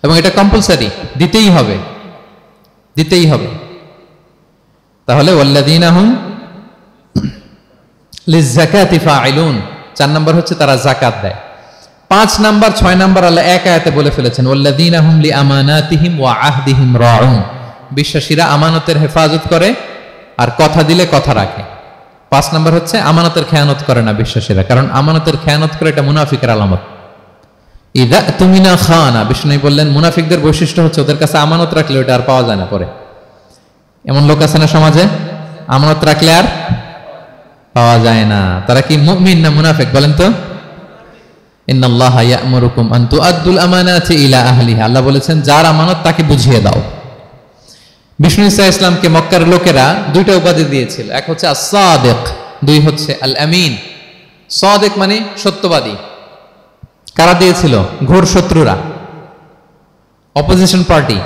এবং এটা কম্পালসারি, দিতেই হবে, দিতেই হবে। তাহলে ওয়াল্লাযীনা হুম লিয-যাকাতি ফাঈলুন, 4 নাম্বার হচ্ছে তারা জাকাত দেয়। 5 নাম্বার 6 নাম্বার আল্লাহ এক আয়াতে বলে ফেলেছেন, ওয়াল্লাযীনা হুম লিআমানাতিহিম ওয়া আহদিহিম রাউন। বিশ্বাসীরা আমানতের হেফাজত করে আর কথা দিলে কথা রাখে। 5 নাম্বার হচ্ছে আমানতের খেয়ানত করে না বিশ্বাসীরা, কারণ আমানতের খেয়ানত করে এটা মুনাফিকের আলামত। ইযা তুমিনা খানা, বিষ্ণু বললেন মুনাফিকদের বৈশিষ্ট্য হচ্ছে ওদের কাছে আমানত রাখলে ওটা আর পাওয়া যায় না পরে। এমন লোক আছে না সমাজে, আমানত রাখলে আর পাওয়া যায় না। তারা কি মুমিন না মুনাফিক বলেন তো? ইন্নাল্লাহা ইয়া'মুরুকুম আন তুআদ্দুল আমানাতি ইলা আহলিহা, আল্লাহ বলেছেন যার আমানত তাকে বুঝিয়ে দাও। বিষ্ণু ঈসা ইসলামকে মক্কার লোকেরা 2টা উপাধি দিয়েছিল, এক হচ্ছে আস-সাদিক, 2 হচ্ছে আল আমিন। সাদিক মানে সত্যবাদী। কারা দিয়েছিল? ঘোর শত্রুরা, অপোজিশন পার্টি,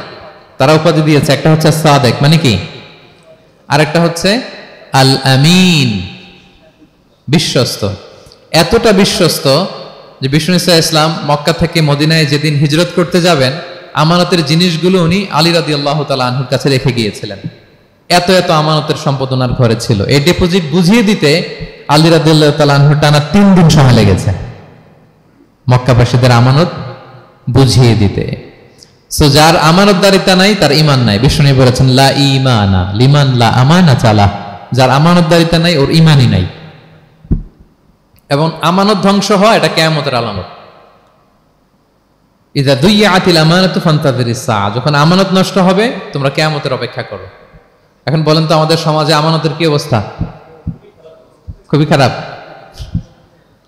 তারা উপাধি দিয়েছে। একটা হচ্ছে সাদিক মানে কি, আরেকটা হচ্ছে আল আমিন, বিশ্বস্ত। এতটা বিশ্বস্ত যে বিষ্ণু ঈসা ইসলাম মক্কা থেকে মদিনায় যেদিন হিজরত করতে যাবেন, আমানতের জিনিসগুলো উনি আলী রাদিয়াল্লাহু তাআলা আনহুর কাছে রেখে গিয়েছিলেন। এত এত আমানতের সম্পদ ওনার ঘরে ছিল। এই ডিপোজিট বুঝিয়ে দিতে আলী রাদিয়াল্লাহু তাআলা আনহুর টানা 3 দিন সময় লেগেছে, মক্কাবাসীদের আমানত বুঝিয়ে দিতে। সো যার আমানতদারিতা নাই তার ঈমান নাই। বিষ্ণু বলেছেন লা ঈমানা লিমান লা আমানাতা লা, যার আমানতদারিতা নাই ওর ঈমানই নাই। এবং আমানত ধ্বংস হয় এটা কিয়ামতের আলামত। ইযা দুইয়াতিল আমানাতু ফান্তাযিরিস সাআ, যখন আমানত নষ্ট হবে তোমরা কিয়ামতের অপেক্ষা করো। এখন বলেন তো আমাদের সমাজে আমানতের কি অবস্থা? খুবই খারাপ।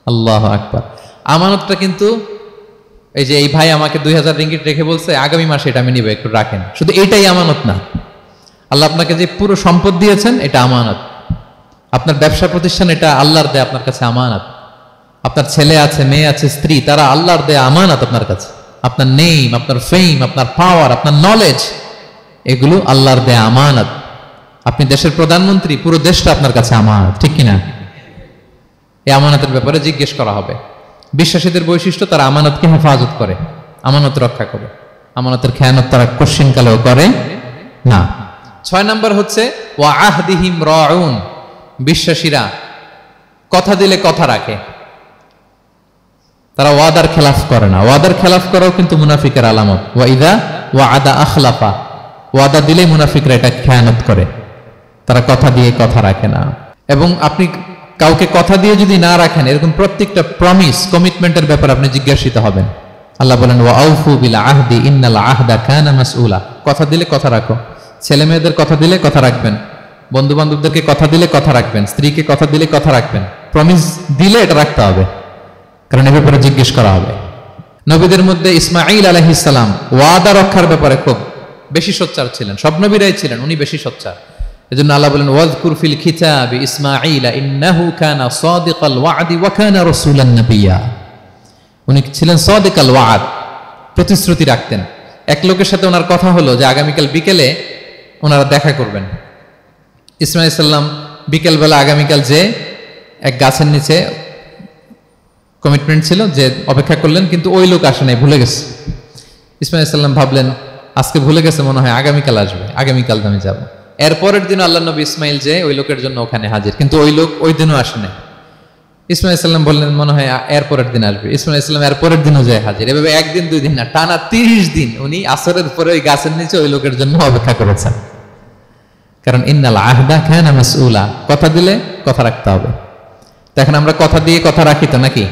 আল্লাহু আকবার। আমানতটা কিন্তু এই যে এই ভাই আমাকে 2000 রিঙ্গিট রেখে বলছে আগামী মাসে এটা আমি নিব, একটু রাখেন, শুধু এইটাই আমানত না। আল্লাহ আপনাকে যে পুরো সম্পদ দিয়েছেন এটা আমানত। আপনার ব্যবসা প্রতিষ্ঠান এটা আল্লাহর দেয় আপনার কাছে আমানত। আপনার ছেলে আছে, মেয়ে আছে, স্ত্রী, তারা আল্লাহর দেয়া আমানত আপনার কাছে। আপনার নেম, আপনার ফেম, আপনার পাওয়ার, আপনার নলেজ, এগুলো আল্লাহর দেয়া আমানত। আপনি দেশের প্রধানমন্ত্রী, পুরো দেশটা আপনার কাছে আমানত, ঠিক কিনা? এই আমানতের ব্যাপারে জিজ্ঞেস করা হবে। বিশ্বাসীদের বৈশিষ্ট্য, তারা আমানতকে হেফাজত করে, আমানত রক্ষা করে, আমানতের খেয়ানত তারা কোশ্চিনকালেও করে না। 6 নম্বর হচ্ছে ওয়া আহদিহিম রাউন, বিশ্বাসীরা কথা দিলে কথা রাখে, তারা ওয়াদার খেলাফ করে না। ওয়াদার খেলাফ করাও কিন্তু মুনাফিকের আলামত। ওয়া ইযা ওয়াআদা আখলাফা, ওয়াদা দিলে মুনাফিকরা এটা খেয়ানত করে, তারা কথা দিয়ে কথা রাখে না। এবং আপনি কাউকে কথা দিয়ে যদি না রাখেন, এরকম প্রত্যেকটা প্রমিস, কমিটমেন্টের ব্যাপারে আপনি জিজ্ঞাসিত হবেন। আল্লাহ বলেন ওয়া আউফু বিল আহদি ইন্নাল আহদা কানা মাসউলা। কথা দিলে কথা রাখো, ছেলে মেয়েদের কথা দিলে কথা রাখবেন, বন্ধু বান্ধবদেরকে কথা দিলে কথা রাখবেন, স্ত্রীকে কথা দিলে কথা রাখবেন। প্রমিস দিলে এটা রাখতে হবে, কারণ এ ব্যাপারে জিজ্ঞেস করা হবে। নবীদের মধ্যে ইসমাঈল আলাইহিস সালাম ওয়াদা রক্ষার ব্যাপারে খুব বেশি সোচ্চার ছিলেন। সব নবীরাই ছিলেন, উনি বেশি সোচ্চার। এজন্য আল্লাহ বলেন ওয়াজকুর ফিল কিতাবি ইসমাঈল ইন্নাহু কানা সাদিকাল ওয়াদি ওয়া কানা রাসূলান নাবিয়্যা। উনি ছিলেন সাদিকাল ওয়াদ, প্রতিশ্রুতি রাখতেন। এক লোকের সাথে ওনার কথা হলো যে আগামীকাল বিকেলে ওনারা দেখা করবেন। ইসমাঈল সাল্লাম বিকেলবেলা আগামীকাল যে এক গাছের নিচে কমিটমেন্ট ছিল যে অপেক্ষা করলেন, কিন্তু ওই লোক আসে নাই, ভুলে গেছে। ইসমাঈল সাল্লাম ভাবলেন আজকে ভুলে গেছে, মনে হয় আগামীকাল আসবে, আগামীকাল আমি যাব। এরপরের দিন আল্লাহ নবী ইসমাইল যে ওই লোকের জন্য ওখানে হাজির, কিন্তু ওই লোক ওই দিনও আসে নাই। ইসমাইল সাল্লাম বললেন মনে হয় এরপরের দিন আসবে। ইসমাইল সাল্লাম এরপরের দিনও যায় হাজির। এভাবে একদিন দুই দিন না, টানা 30 দিন উনি আসরের পরে ওই গাছের নিচে ওই লোকের জন্য অপেক্ষা করেছেন। কারণ ইন্নাল আহদা কানা মাসউলা, কথা দিলে কথা রাখতে হবে। তো এখন আমরা কথা দিয়ে কথা রাখি তো নাকি?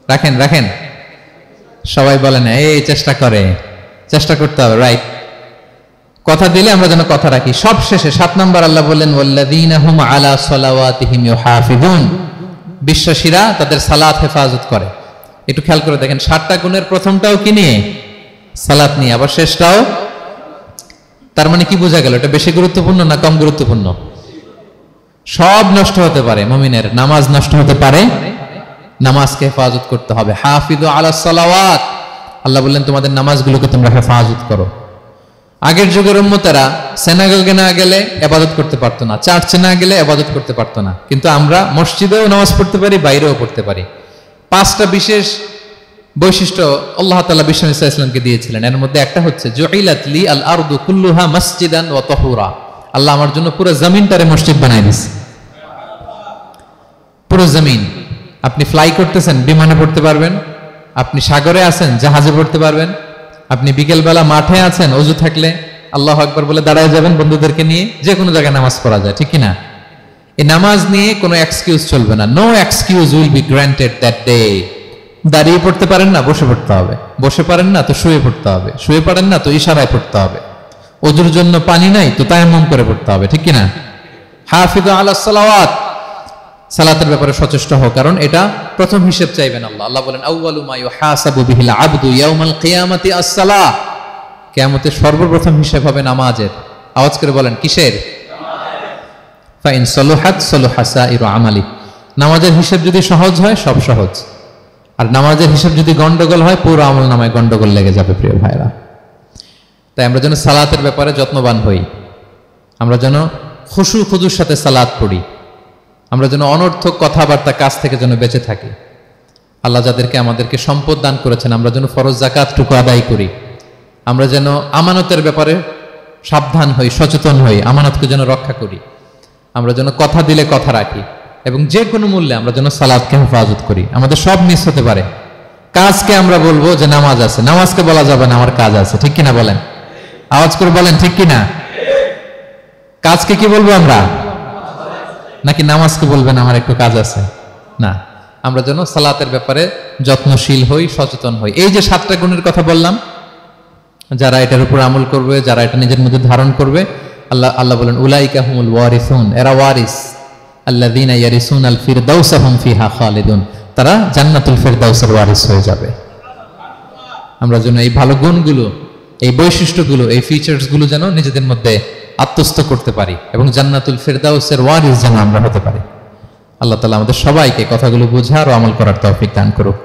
রাখেন রাখেন, সবাই বলেন এই চেষ্টা করতে হবে, রাইট? কথা দিলে আমরা যেন কথা রাখি। সব শেষে 7 নম্বর আল্লাহ বললেন ওয়াল্লাযীনা হুম আলা সালাওয়াতিহিম ইউহাফিজুন, বিশ্বাসীরা তাদের সালাত হেফাজত করে। একটু খেয়াল করে দেখেন, 7টা গুণের প্রথমটাও কি নিয়ে? সালাত নিয়ে, আবার শেষটাও। তার মানে কি বোঝা গেল? এটা বেশি গুরুত্বপূর্ণ না কম গুরুত্বপূর্ণ? সব নষ্ট হতে পারে, মুমিনের নামাজ নষ্ট হতে পারে, নামাজকে হেফাজত করতে হবে। হাফিজু আলা সালাওয়াত, আল্লাহ বললেন তোমাদের নামাজগুলোকে তোমরা হেফাজত করো। আগের যুগের উম্মতেরা সিনাগোগে না গেলে ইবাদত করতে পারতো না, চার্চে না গেলে ইবাদত করতে পারতো না, কিন্তু আমরা মসজিদেও নামাজ পড়তে পারি, বাইরেও পড়তে পারি। 5টা বিশেষ বৈশিষ্ট্য আল্লাহ তাআলা বিশ্বনবী সাল্লাল্লাহু আলাইহি ওয়াসাল্লামকে দিয়েছিলেন। এর মধ্যে একটা হচ্ছে জুইলাত লি আল আরদু কুল্লুহা মাসজিদান ওয়া তাহুরা, আল্লাহ আমার জন্য পুরো জমিনটারে মসজিদ বানাই দিয়েছে। পুরো জমিন, আপনি ফ্লাই করতেছেন, বিমানে পড়তে পারবেন, আপনি সাগরে আছেন, জাহাজে পড়তে পারবেন, আপনি বিকেলবেলা মাঠে আছেন, ওযু থাকলে আল্লাহু আকবার বলে দাঁড়ায় যাবেন, বন্ধুদেরকে নিয়ে যে কোনো জায়গায় নামাজ পড়া যায়, ঠিক কিনা? এই নামাজ নিয়ে কোনো এক্সকিউজ চলবে না। No excuse will be granted that day. দাঁড়িয়ে পড়তে পারেন না, বসে পড়তে হবে, বসে পারেন না তো শুয়ে পড়তে হবে, শুয়ে পারেন না তো ইশারায় পড়তে হবে, ওযুর জন্য পানি নাই তো তায়াম্মুম করে পড়তে হবে, ঠিক কিনা? হাফিজু আলা সালাওয়াত, সালাতের ব্যাপারে সচেষ্ট হও, কারণ এটা প্রথম হিসেব চাইবেন আল্লাহ। আল্লাহ বলেন আউয়ালু মা ইউহাসাবু বিহিল আবদু ইয়াউমাল কিয়ামাতি আস-সালাহ, কিয়ামতের সর্বপ্রথম হিসেব হবে নামাজের। আওয়াজ করে বলেন কিসের? ফা ইন সালাহাত সালাহা সাইরু আমালি, নামাজের হিসেব যদি সহজ হয় সব সহজ, আর নামাজের হিসেব যদি গন্ডগোল হয় পুরো আমল নামায় গন্ডগোল লেগে যাবে। প্রিয় ভাইরা, তাই আমরা যেন সালাতের ব্যাপারে যত্নবান হই, আমরা যেন খুশু খুজুর সাথে সালাত পড়ি, আমরা যেন অনর্থক কথাবার্তা কাজ থেকে যেন বেঁচে থাকি। আল্লাহ যাদেরকে আমাদেরকে সম্পদ দান করেছেন, আমরা যেন ফরজ যাকাতটুকু আদায় করি, আমরা যেন আমানতের ব্যাপারে সাবধান হই, সচেতন হই, আমানতকে যেন রক্ষা করি, আমরা যেন কথা দিলে কথা রাখি, এবং যে কোনো মূল্যে আমরা যেন সালাতকে হেফাজত করি। আমাদের সব মিস হতে পারে, কাজকে আমরা বলবো যে নামাজ আছে, নামাজকে বলা যাবে না আমার কাজ আছে, ঠিক কিনা বলেন? আওয়াজ করে বলেন ঠিক কিনা? কাজকে কি বলবো আমরা, নাকি নামাজকে বলবেন আমার একটু কাজ আছে? না, আমরা যেন সালাতের ব্যাপারে যত্নশীল হই, সচেতন হই। এই যে 7টা গুণের কথা বললাম, যারা এটার উপর আমল করবে, যারা এটা নিজের মধ্যে ধারণ করবে, আল্লাহ বলেন উলাইকা হুমুল ওয়ারিসুন, এরা ওয়ারিস, আল্লাযীনা ইয়ারিসুনাল ফিরদাউসা হুম ফিহা খালিদুন, তারা জান্নাতুল ফিরদাউসের ওয়ারিস হয়ে যাবে। আমরা যেন এই ভালো গুণগুলো, এই বৈশিষ্ট্যগুলো, এই ফিচার্সগুলো যেন নিজেদের মধ্যে আত্মস্থ করতে পারি এবং জান্নাতুল ফিরদাউসের ওয়ারিস যেন আমরা হতে পারি। আল্লাহ তাআলা আমাদের সবাইকে কথাগুলো বুঝার ও আমল করার তৌফিক দান করুক।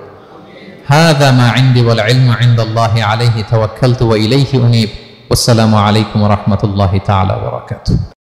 হাযা মা ইনদি ওয়াল ইলমু ইনদাল্লাহি আলাইহি তাওয়াক্কালতু ওয়া ইলাইহি উনীব। আসসালামু আলাইকুম ওয়া রাহমাতুল্লাহি তাআলা ওয়া বারাকাতুহু।